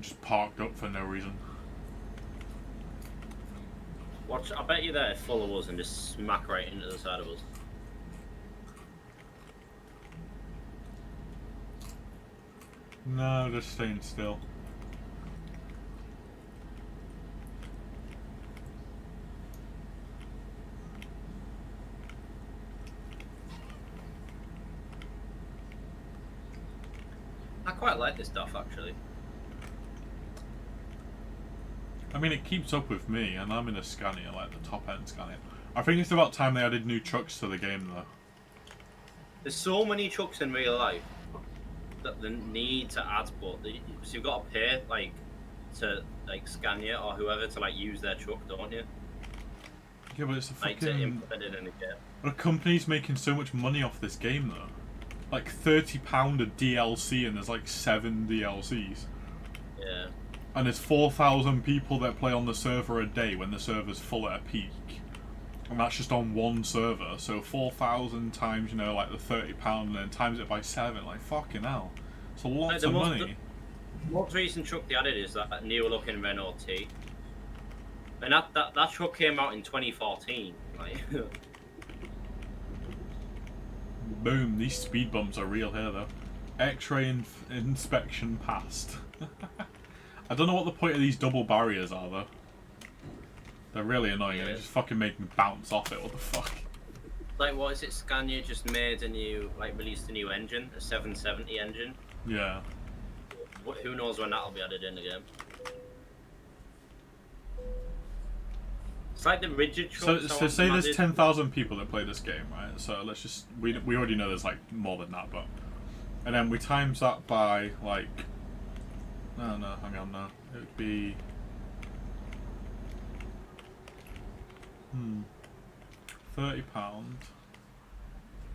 B: Just parked up for no reason.
A: Watch, I bet you they're full of us and just smack right into the side of us.
B: No, just staying still.
A: I quite like this stuff actually.
B: I mean, it keeps up with me, and I'm in a Scania, like the top end Scania. I think it's about time they added new trucks to the game, though.
A: There's so many trucks in real life that they need to add, but so you've got to pay like to like Scania or whoever to like use their truck, don't you?
B: Yeah, but it's a
A: Like to
B: fucking...
A: implement it in the game.
B: But a company's making so much money off this game, though. Like £30 a DLC, and there's like 7 DLCs.
A: Yeah.
B: And there's 4,000 people that play on the server a day when the server's full at a peak. And that's just on one server, so 4,000 times, you know, like the £30 and then times it by 7, like fucking hell. It's a lot
A: Like,
B: of money.
A: The most recent truck they added is that new looking Renault T. And that truck came out in 2014. Like,
B: Boom, these speed bumps are real here though. X-ray inspection passed. I don't know what the point of these double barriers are though. They're really annoying and they just fucking make me bounce off it, what the fuck?
A: like what is it, Scania just made a new, like released a new engine, a 770 engine.
B: Yeah.
A: Who knows when that'll be added in again. It's like the rigid trucks.
B: So say there's 10,000 people that play this game, right? So let's just, we already know there's like more than that, but... And then we times that by like... No, hang on now. It would be... £30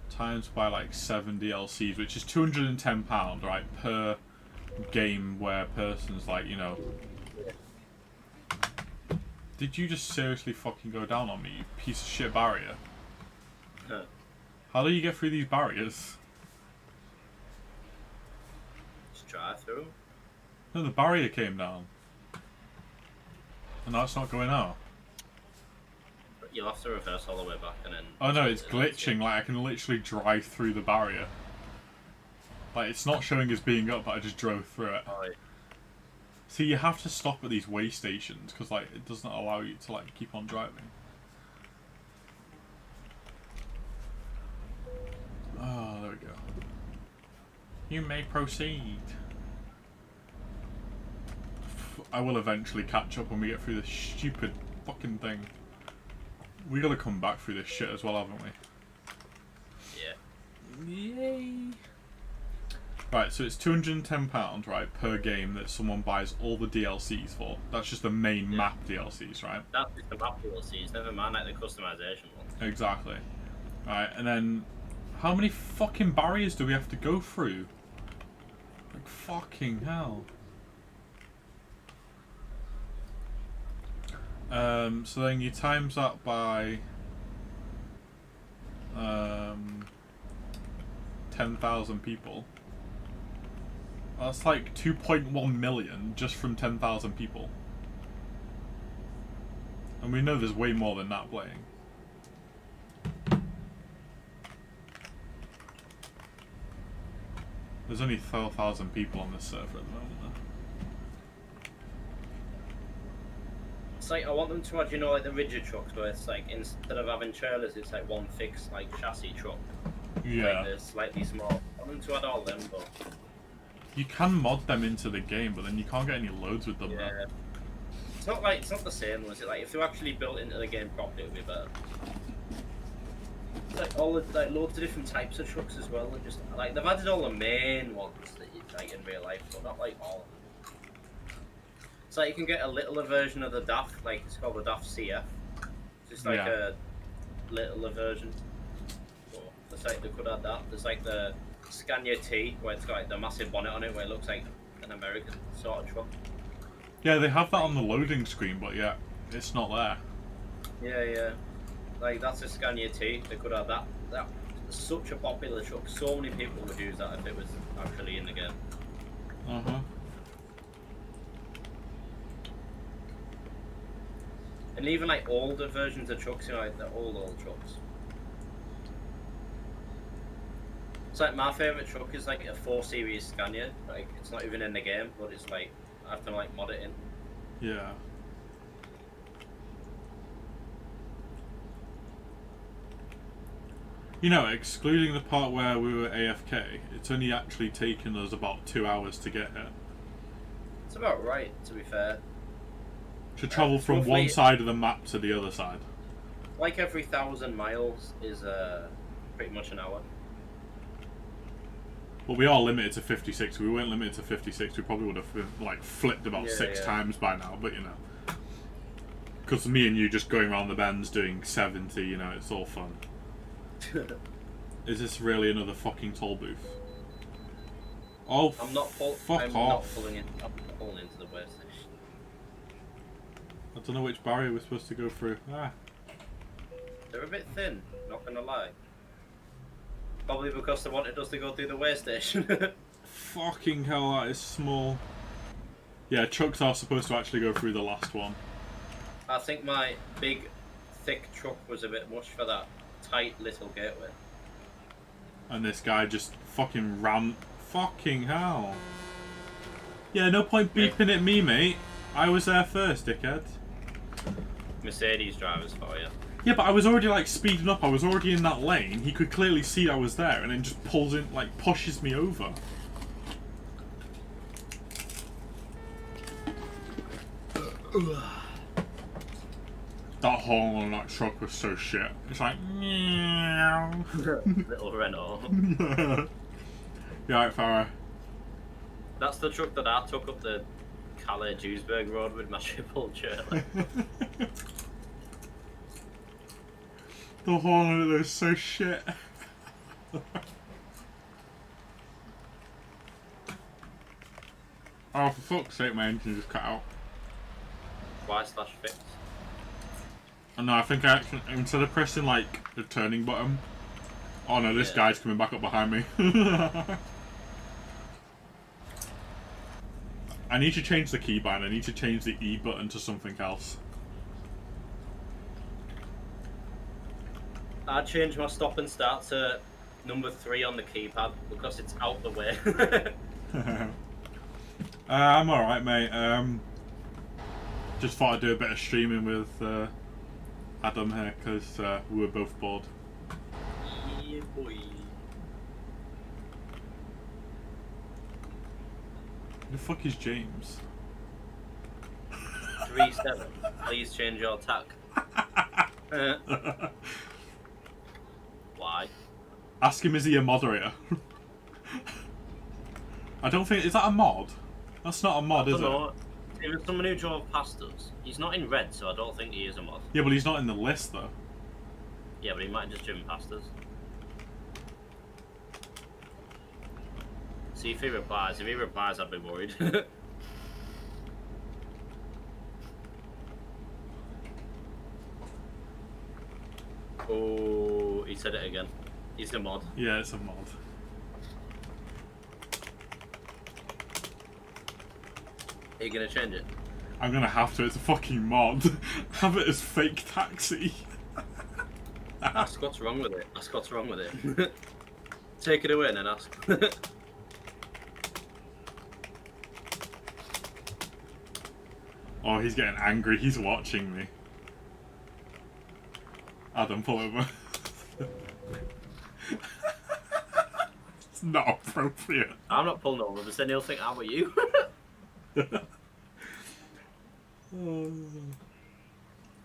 B: times by like 7 DLCs, which is £210, right, per game where a person's like, you know... Did you just seriously fucking go down on me, you piece of shit barrier?
A: Huh.
B: How do you get through these barriers?
A: Just drive through.
B: No, the barrier came down. And now it's not going out.
A: You'll have to reverse all the way back and then...
B: Oh no, it's glitching, like I can literally drive through the barrier. Like, it's not showing as being up, but I just drove through it.
A: Oh, yeah.
B: See, you have to stop at these way stations, because like, it doesn't allow you to like, keep on driving. Oh, there we go. You may proceed. I will eventually catch up when we get through this stupid fucking thing. We gotta come back through this shit as well, haven't we?
A: Yeah.
B: Yay! Right, so it's £210, right, per game that someone buys all the DLCs for. That's just the main map DLCs, right?
A: That's just the map DLCs, never mind like the customization ones.
B: Exactly. Right, and then how many fucking barriers do we have to go through? Like, fucking hell. So then you times that by 10,000 people. That's like 2.1 million just from 10,000 people. And we know there's way more than that playing. There's only 12,000 people on this server at the moment though.
A: It's like, I want them to add, you know, like the rigid trucks where it's like, instead of having trailers, it's like one fixed, like, chassis truck.
B: Yeah.
A: Like, they're slightly small. I want them to add all them, but...
B: You can mod them into the game, but then you can't get any loads with them.
A: Yeah.
B: Though.
A: It's not like, it's not the same, was it? Like, if they were actually built into the game properly, it would be better. It's like, all the, like, loads of different types of trucks as well, and just, like, they've added all the main ones that you like in real life, but not, like, all of them. So you can get a littler version of the DAF, like it's called the DAF CF. It's just like a littler version. So it's like they could add that. There's like the Scania T, where it's got like the massive bonnet on it, where it looks like an American sort of truck.
B: Yeah, they have that on the loading screen, but yeah, it's not there.
A: Yeah. Like that's a Scania T. They could add that. That's such a popular truck. So many people would use that if it was actually in the game. And even like older versions of trucks, you know, like the old trucks. It's like my favourite truck is like a 4 Series Scania. Like it's not even in the game, but it's like I have to like mod it in.
B: Yeah. You know, excluding the part where we were AFK, it's only actually taken us about 2 hours to get here.
A: It's about right, to be fair.
B: To travel from
A: roughly,
B: one side of the map to the other side.
A: Like every 1,000 miles is pretty much an hour.
B: Well, we are limited to 56. If we weren't limited to 56, we probably would have like flipped about 6 times by now. But you know, because me and you just going around the bends doing 70, you know, it's all fun. Is this really another fucking toll booth? Oh,
A: I'm not
B: fuck
A: I'm
B: off!
A: not pulling into the way station.
B: I don't know which barrier we're supposed to go through. Ah.
A: They're a bit thin, not gonna lie. Probably because they wanted us to go through the way station.
B: Fucking hell, that is small. Yeah, trucks are supposed to actually go through the last one.
A: I think my big thick truck was a bit much for that tight little gateway.
B: And this guy just fucking ran. Fucking hell. Yeah, no point beeping at me, mate. I was there first, dickhead.
A: Mercedes drivers for you.
B: Yeah, but I was already like speeding up. I was already in that lane. He could clearly see I was there, and then just pulls in, like pushes me over. That horn on that truck was so shit. It's like
A: Little Renault.
B: Yeah, right, Farah.
A: That's the truck that I took up the Calais-Duisburg road with my triple trailer.
B: The horn on it is so shit. Oh, for fuck's sake, my engine just cut out.
A: Y/fix.
B: Oh no, I think I actually, instead of pressing like the turning button. Oh no, this guy's coming back up behind me. I need to change the keybind. I need to change the E button to something else.
A: I changed my stop and start to number 3 on the keypad because it's out the way.
B: I'm alright, mate. Just thought I'd do a bit of streaming with Adam here because we were both bored.
A: Yeah, boy.
B: Who the fuck is James?
A: 37. Please change your tag. Why?
B: Ask him, is he a moderator? I don't think... Is that a mod? That's not a mod, is it?
A: If it's someone who drove past us, he's not in red, so I don't think he is a mod.
B: Yeah, but he's not in the list, though.
A: Yeah, but he might have just driven past us. See if he replies. If he replies, I'd be worried. Oh, he said it again. He's a mod.
B: Yeah, it's a mod.
A: Are you gonna change it?
B: I'm gonna have to. It's a fucking mod. Have it as fake taxi.
A: Ask what's wrong with it. Ask what's wrong with it. Take it away and then ask.
B: Oh, he's getting angry. He's watching me. Adam, pull over. It's not appropriate.
A: I'm not pulling over, but then he'll think, how are you?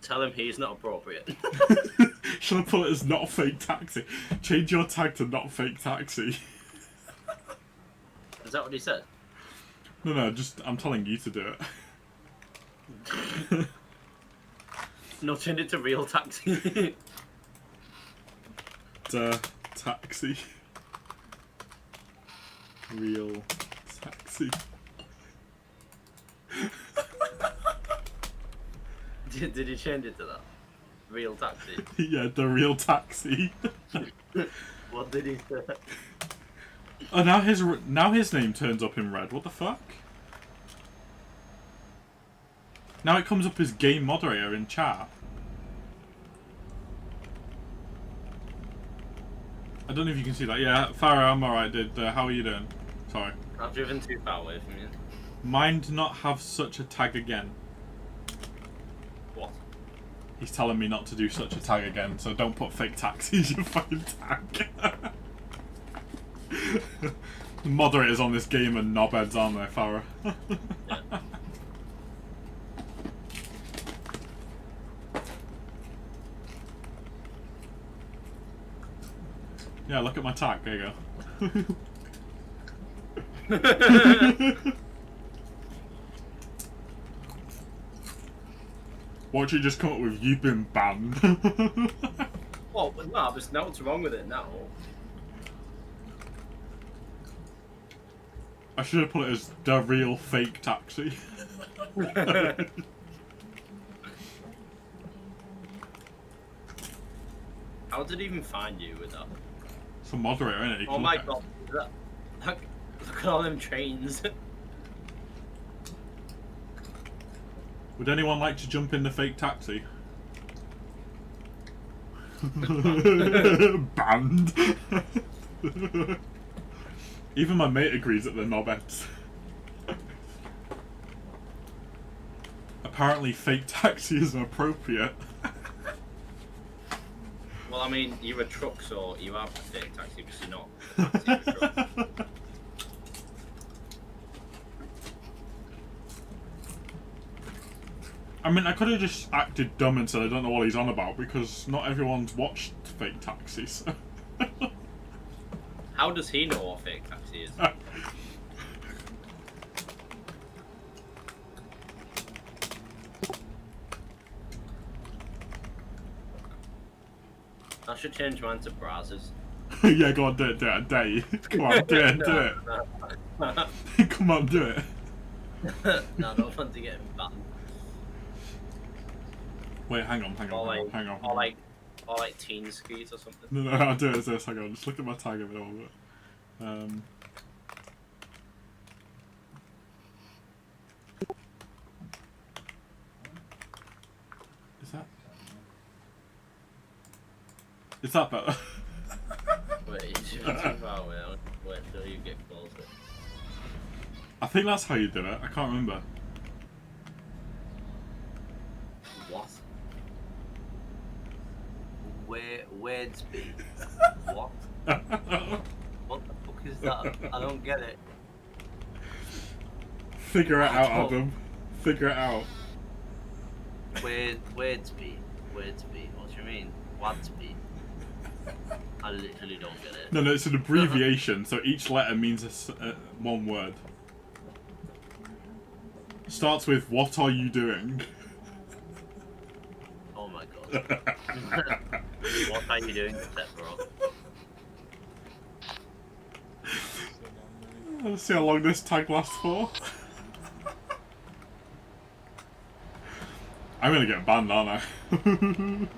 A: Tell him he's not appropriate.
B: Should I pull it as not fake taxi? Change your tag to not fake taxi.
A: Is that what he said?
B: No, just I'm telling you to do it.
A: No, change it to real taxi.
B: Taxi. Real taxi.
A: Did he change it to that? Real taxi.
B: Yeah, the real taxi.
A: What did he say?
B: Oh, now his name turns up in red. What the fuck? Now it comes up as game moderator in chat. I don't know if you can see that. Yeah, Farah, I'm alright, dude. How are you doing? Sorry.
A: I've driven too far away from you.
B: Mind not have such a tag again.
A: What?
B: He's telling me not to do such a tag again, so don't put fake taxi as your fucking tag. The moderators on this game are knobheads, aren't they, Farah?
A: Yeah.
B: Yeah, look at my tag. There you go. What you just come up with? You've been banned.
A: Well, no, but now what's wrong with it now?
B: I should have put it as the real fake taxi.
A: How did he even find you with that?
B: It's a moderator, isn't it?
A: Oh my god, look at all them trains.
B: Would anyone like to jump in the fake taxi? Banned. Even my mate agrees that they're knobheads. Apparently fake taxi is appropriate.
A: Well, I mean, you're a truck, so you have a fake taxi, because you're not. Taxi, you're a truck.
B: I mean, I could have just acted dumb and said I don't know what he's on about, because not everyone's watched fake taxis.
A: How does he know what fake taxi is? I should change mine to browsers.
B: Yeah, go on, do it, I dare you. Come on, do it, do it. Come on, do it.
A: No, I don't want to get banned.
B: Wait, hang on.
A: Or like teen skis or something.
B: No, I'll do it as this, hang on, just look at my tag a little bit. Is that better?
A: Wait, you should be too far away. Wait till you get closer.
B: I think that's how you do it, I can't remember.
A: What? Where'd be? What? What the fuck is that? I don't get it.
B: Figure it out, Adam. Figure it out.
A: Where'd be? What do you mean? What's be? I literally don't get it.
B: No, it's an abbreviation, so each letter means one word. Starts with, what are you doing?
A: Oh my god. What are you doing with that, bro?
B: Let's see how long this tag lasts for. I'm gonna get banned, aren't I?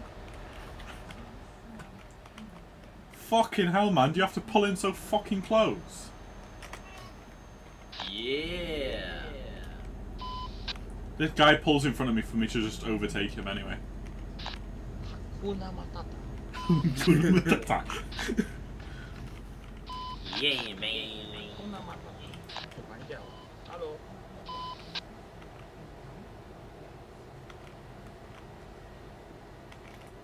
B: Fucking hell, man, do you have to pull in so fucking close?
A: Yeah.
B: This guy pulls in front of me for me to just overtake him anyway.
E: Una matata.
A: Yeah, man.
E: Una matata. Mangiao. Hello.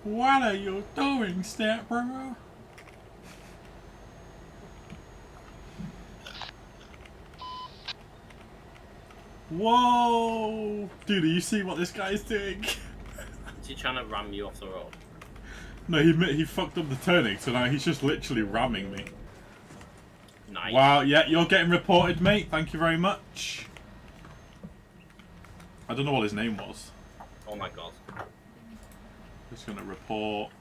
B: What are you doing, step bro? Whoa! Dude, do you see what this guy's doing?
A: Is he trying to ram you off the road?
B: No, he fucked up the turning, so now he's just literally ramming me.
A: Nice.
B: Wow, yeah, you're getting reported, mate. Thank you very much. I don't know what his name was.
A: Oh my god.
B: Just gonna report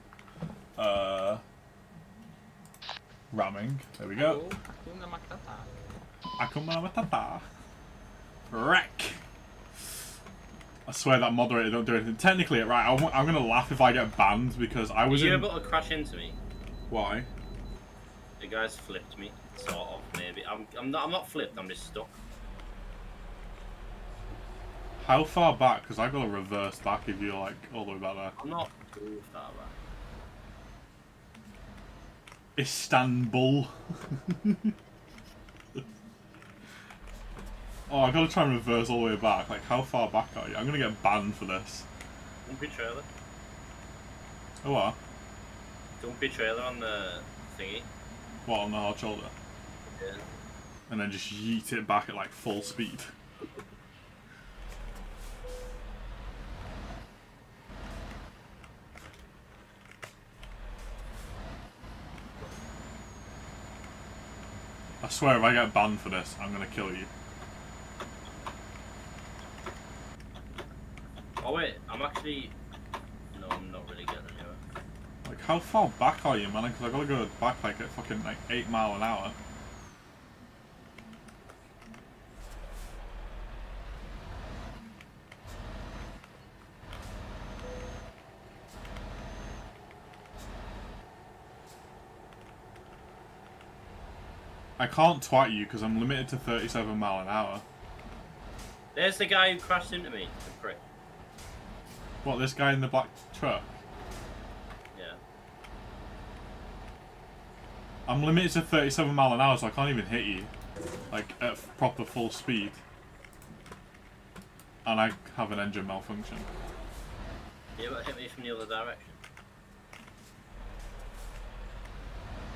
B: ramming. There we go.
E: Una matata.
B: Akuma Matata. Wreck. I swear that moderator don't do anything. Technically, right, I'm gonna laugh if I get banned because I was
A: Were you able to crash into me?
B: Why?
A: The guys flipped me, sort of, maybe. I'm not flipped, I'm just stuck.
B: How far back? Because I gotta reverse back if you're like all the way back there.
A: I'm not too far back.
B: Istanbul. Oh, I gotta try and reverse all the way back. Like, how far back are you? I'm gonna get banned for this.
A: Don't be trailer.
B: Oh, what?
A: Don't be trailer on the thingy.
B: What, on the hard shoulder?
A: Yeah.
B: And then just yeet it back at like full speed. I swear if I get banned for this, I'm gonna kill you.
A: Oh wait, I'm actually... No, I'm not really getting anywhere.
B: Like, how far back are you, man? Because I gotta go back like at fucking like 8 miles an hour. I can't twat you because I'm limited to 37 miles an hour.
A: There's the guy who crashed into me, the prick.
B: What, this guy in the black truck?
A: Yeah.
B: I'm limited to 37 mile an hour, so I can't even hit you. Like, at proper full speed. And I have an engine malfunction.
A: You hit me from the other direction.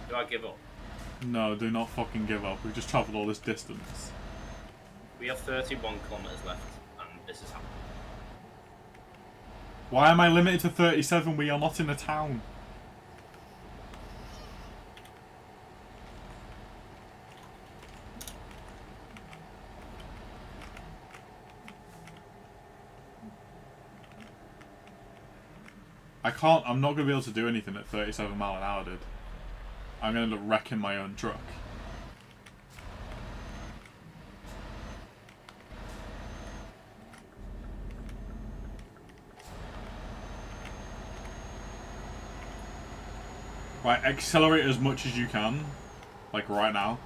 A: Do I give up?
B: No, do not fucking give up. We've just travelled all this distance.
A: We have 31 kilometers left, and this is happening.
B: Why am I limited to 37? We are not in a town. I'm not going to be able to do anything at 37 mile an hour, dude. I'm going to end up wrecking my own truck. Right, accelerate as much as you can. Like right now.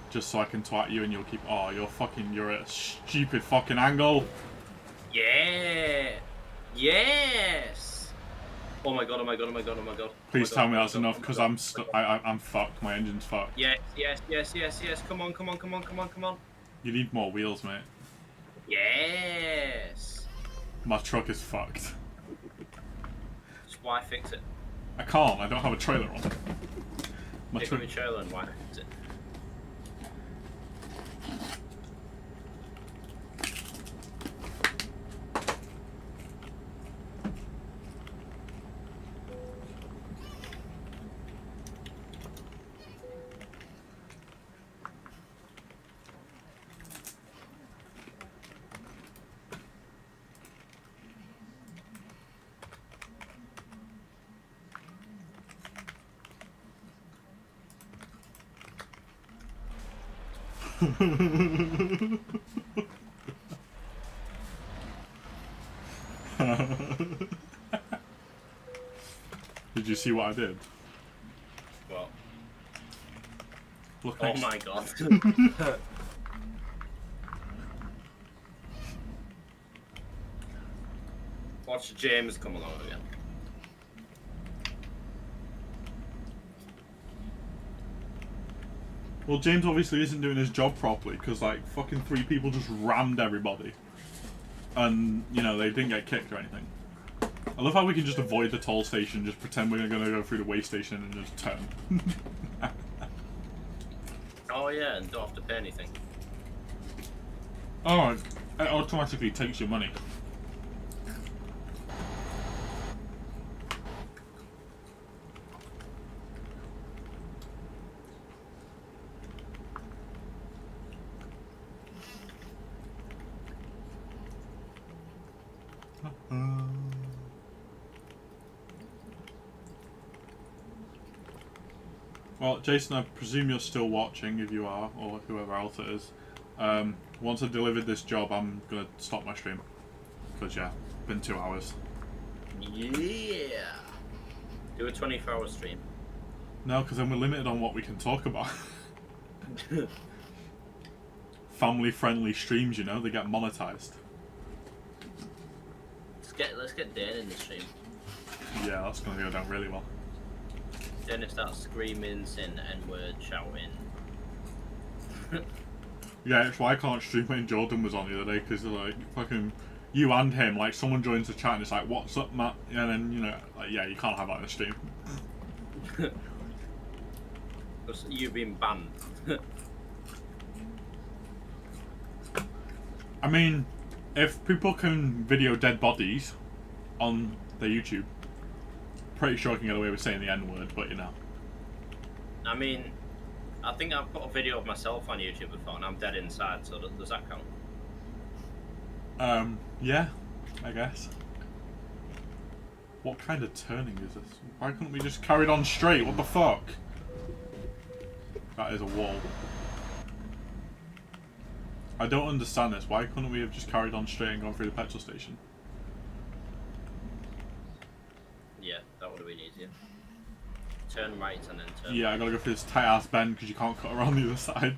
B: Just so I can twat you and you'll keep... Oh, you're at a stupid fucking angle.
A: Yeah! Yes! Oh my god, oh my god, oh my god, oh my god.
B: Please tell me that's enough, because I'm fucked. My engine's fucked.
A: Yes, yes, yes, yes, yes. Come on, come on, come on, come on, come on.
B: You need more wheels, mate.
A: Yes!
B: My truck is fucked.
A: Just why fix it?
B: I can't. I don't have a trailer on. My
A: Pick
B: truck.
A: up your trailer and why fix it? Did you see what I did? What?
B: Look
A: Oh
B: next.
A: my god. Watch James come along again.
B: Well, James obviously isn't doing his job properly because, like, fucking 3 people just rammed everybody. And, you know, they didn't get kicked or anything. I love how we can just avoid the toll station, just pretend we're going to go through the way station and just turn.
A: Oh yeah, and don't have to pay anything.
B: Alright, it automatically takes your money. Well, Jason, I presume you're still watching, if you are, or whoever else it is. Once I've delivered this job, I'm going to stop my stream. Because, yeah, it's been 2 hours.
A: Yeah! Do a 24-hour stream.
B: No, because then we're limited on what we can talk about. Family-friendly streams, you know, they get monetized.
A: Let's get Dan in the stream.
B: Yeah, that's going to go down really well.
A: Dan starts screaming, saying the N-word, shouting.
B: Yeah, it's why I can't stream when Jordan was on the other day, because they're like, fucking, you and him, like, someone joins the chat and it's like, what's up, Matt? And then, you know, like, yeah, you can't have that in a stream.
A: Because you've been banned.
B: I mean, if people can video dead bodies on their YouTube, pretty sure I can get away with saying the N-word, but you know.
A: I mean, I think I've put a video of myself on YouTube before and I'm dead inside, so does that count?
B: Yeah, I guess. What kind of turning is this? Why couldn't we just carry it on straight? What the fuck? That is a wall. I don't understand this. Why couldn't we have just carried on straight and gone through the petrol station?
A: Yeah, that would have been easier. Turn right and then turn.
B: Yeah, I gotta go through this tight ass bend because you can't cut around the other side.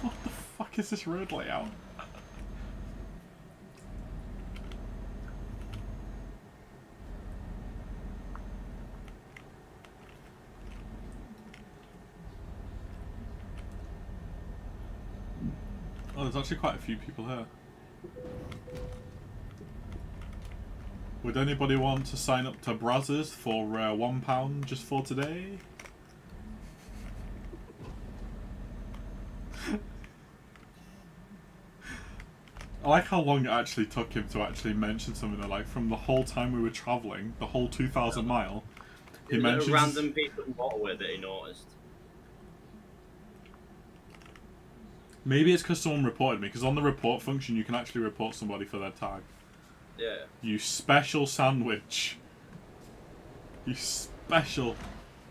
B: What the fuck is this road layout? Oh, there's actually quite a few people here. Would anybody want to sign up to Brazzers for £1 just for today? I like how long it actually took him to actually mention something. Like from the whole time we were travelling, the whole 2,000 mile, he mentions
A: random people in water that he noticed.
B: Maybe it's because someone reported me. Because on the report function, you can actually report somebody for their tag.
A: Yeah.
B: You special sandwich. You special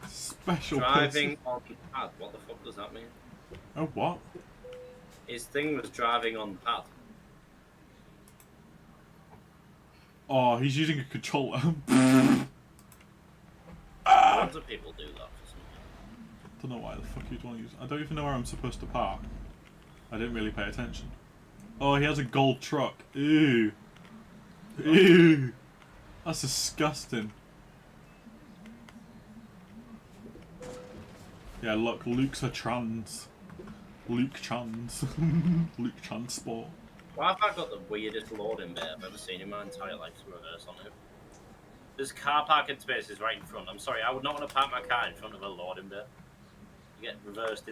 A: Driving
B: person.
A: on pad. What the fuck does that mean?
B: Oh, what?
A: His thing was driving on pad.
B: Oh, he's using a controller.
A: Lots of people do that for some reason.
B: Don't know why the fuck you'd want to use. I don't even know where I'm supposed to park. I didn't really pay attention. Oh, he has a gold truck. Ew. Ew. That's disgusting. Yeah, look, Luke's a trans. Luke trans. Luke transport.
A: Why have I got the weirdest loading bay I've ever seen in my entire life to reverse on it? There's car parking spaces right in front. I'm sorry, I would not want to park my car in front of a loading bay. You get reversed into